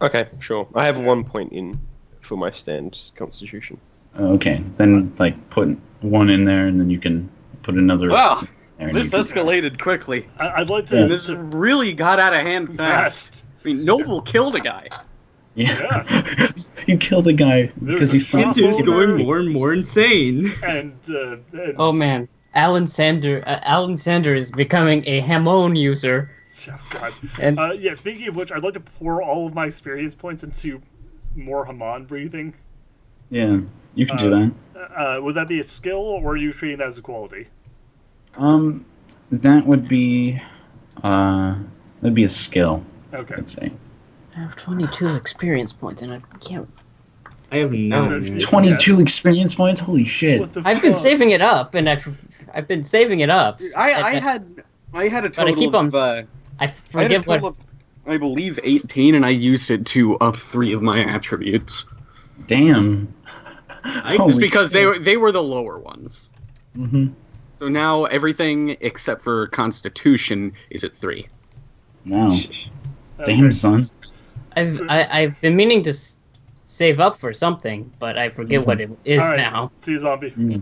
Okay, sure. I have 1 point in for my stand constitution. Okay, then put one in there, and then you can put another. Wow, there and this you can- escalated quickly. I'd like Yeah. to, This really got out of hand fast. I mean, Noble killed a guy. Yeah. You killed a guy because he a shop thought. Kintu's owner. going more and more insane. and Oh man, Alan Sander is becoming a Hamon user. oh god. And Yeah, speaking of which, I'd like to pour all of my experience points into more Haman breathing. Yeah, you can do that. Would that be a skill, or are you treating that as a quality? That would be a skill. Okay. I'd say. I have 22 experience points, and I can't. I have So, none. 22 experience points. Holy shit! What the I've been fuck? saving it up, and I've been saving it up. I had a But I total keep of I I had a forget total what. of, I believe, 18, and I used it to up 3 of my attributes. Damn. Just because they were the lower ones. Mm-hmm. So now everything except for Constitution is at 3. Wow. Okay. Damn, son. I've been meaning to save up for something, but I forget what it is All right. now. See you, zombie.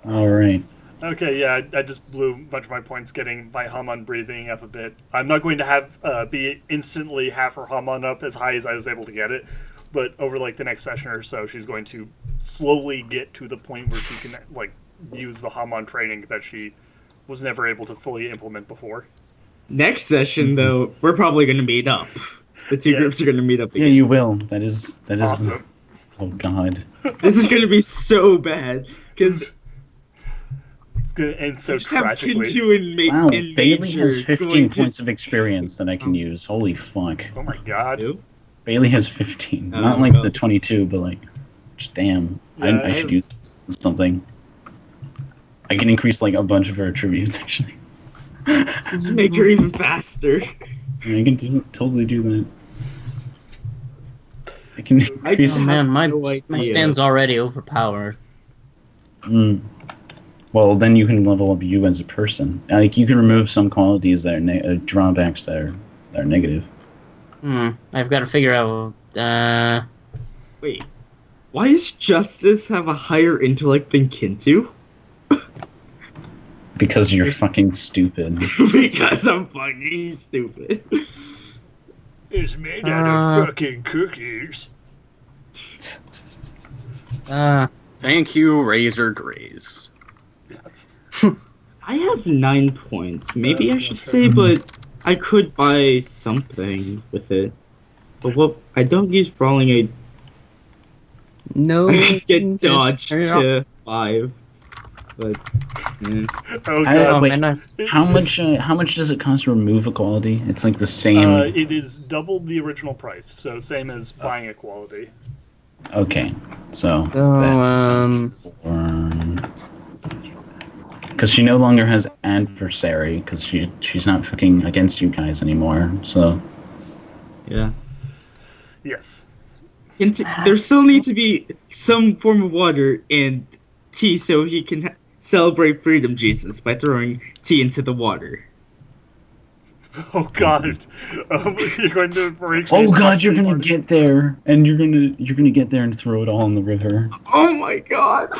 All right. Okay, yeah, I just blew a bunch of my points getting my Haman breathing up a bit. I'm not going to have be instantly have her Haman up as high as I was able to get it, but over the next session or so, she's going to slowly get to the point where she can use the Haman training that she was never able to fully implement before. Next session, though, we're probably going to meet up. The two Yeah. groups are going to meet up Yeah, again. you will. That is. Awesome. Oh God. This is going to be so bad because It's going to end so just have tragically. Kintu Wow. and Bailey has Major 15 going to- points of experience that I can use. Holy fuck. Oh my god. Who? Bailey has 15. Oh, Not well. the 22, but just damn. Yeah, I should use something. I can increase a bunch of her attributes actually. Just make her even faster. I can totally do that. I can increase. Oh man, my no idea. stand's already overpowered. Well, then you can level up you as a person. You can remove some qualities that are drawbacks that are negative. I've got to figure out. Wait, why does Justice have a higher intellect than Kintu? Because you're fucking stupid. Because I'm fucking stupid. It's made out of fucking cookies. Thank you, Razor Graze. Yes. I have 9 points. Maybe I should say, but I could buy something with it. But what I don't use brawling. I No. get dodged to 5. But Oh I- god. wait. man, How much does it cost to remove a quality? It's the same. It is double the original price, so same as buying a quality. Okay, so. Because she no longer has adversary, because she's not fucking against you guys anymore. So. yeah. Yes. There still needs to be some form of water and tea so he can celebrate freedom, Jesus, by throwing tea into the water. Oh god. You're going to break. Oh god, you're gonna get there, and you're gonna get there and throw it all in the river. Oh my god!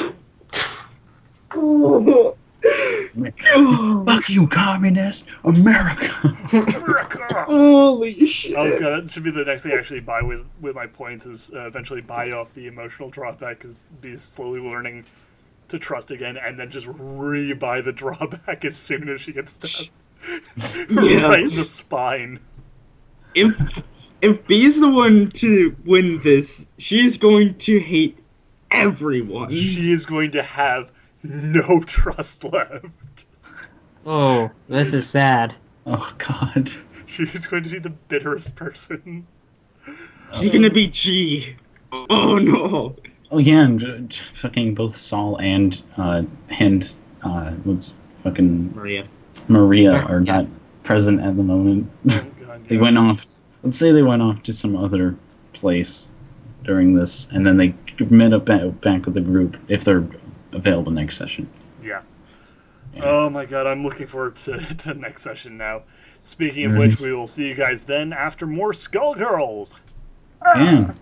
Fuck you, communist America! America! Holy shit! Oh god, that should be the next thing I actually buy with my points is eventually buy off the emotional drawback, because B's slowly learning to trust again, and then just re-buy the drawback as soon as she gets stabbed. Yeah. Right in the spine. If B is the one to win this, she is going to hate everyone. She is going to have no trust left. oh, this is sad. Oh god. She's going to be the bitterest person. She's gonna be G. Oh no. Oh yeah, and fucking both Saul and what's fucking Maria are not present at the moment. Oh god, They yeah. went off. Let's say they went off to some other place during this, and then they met up back with the group if they're available next session. Yeah. Oh my god, I'm looking forward to next session now. Speaking of which, we will see you guys then after more Skullgirls. Yeah.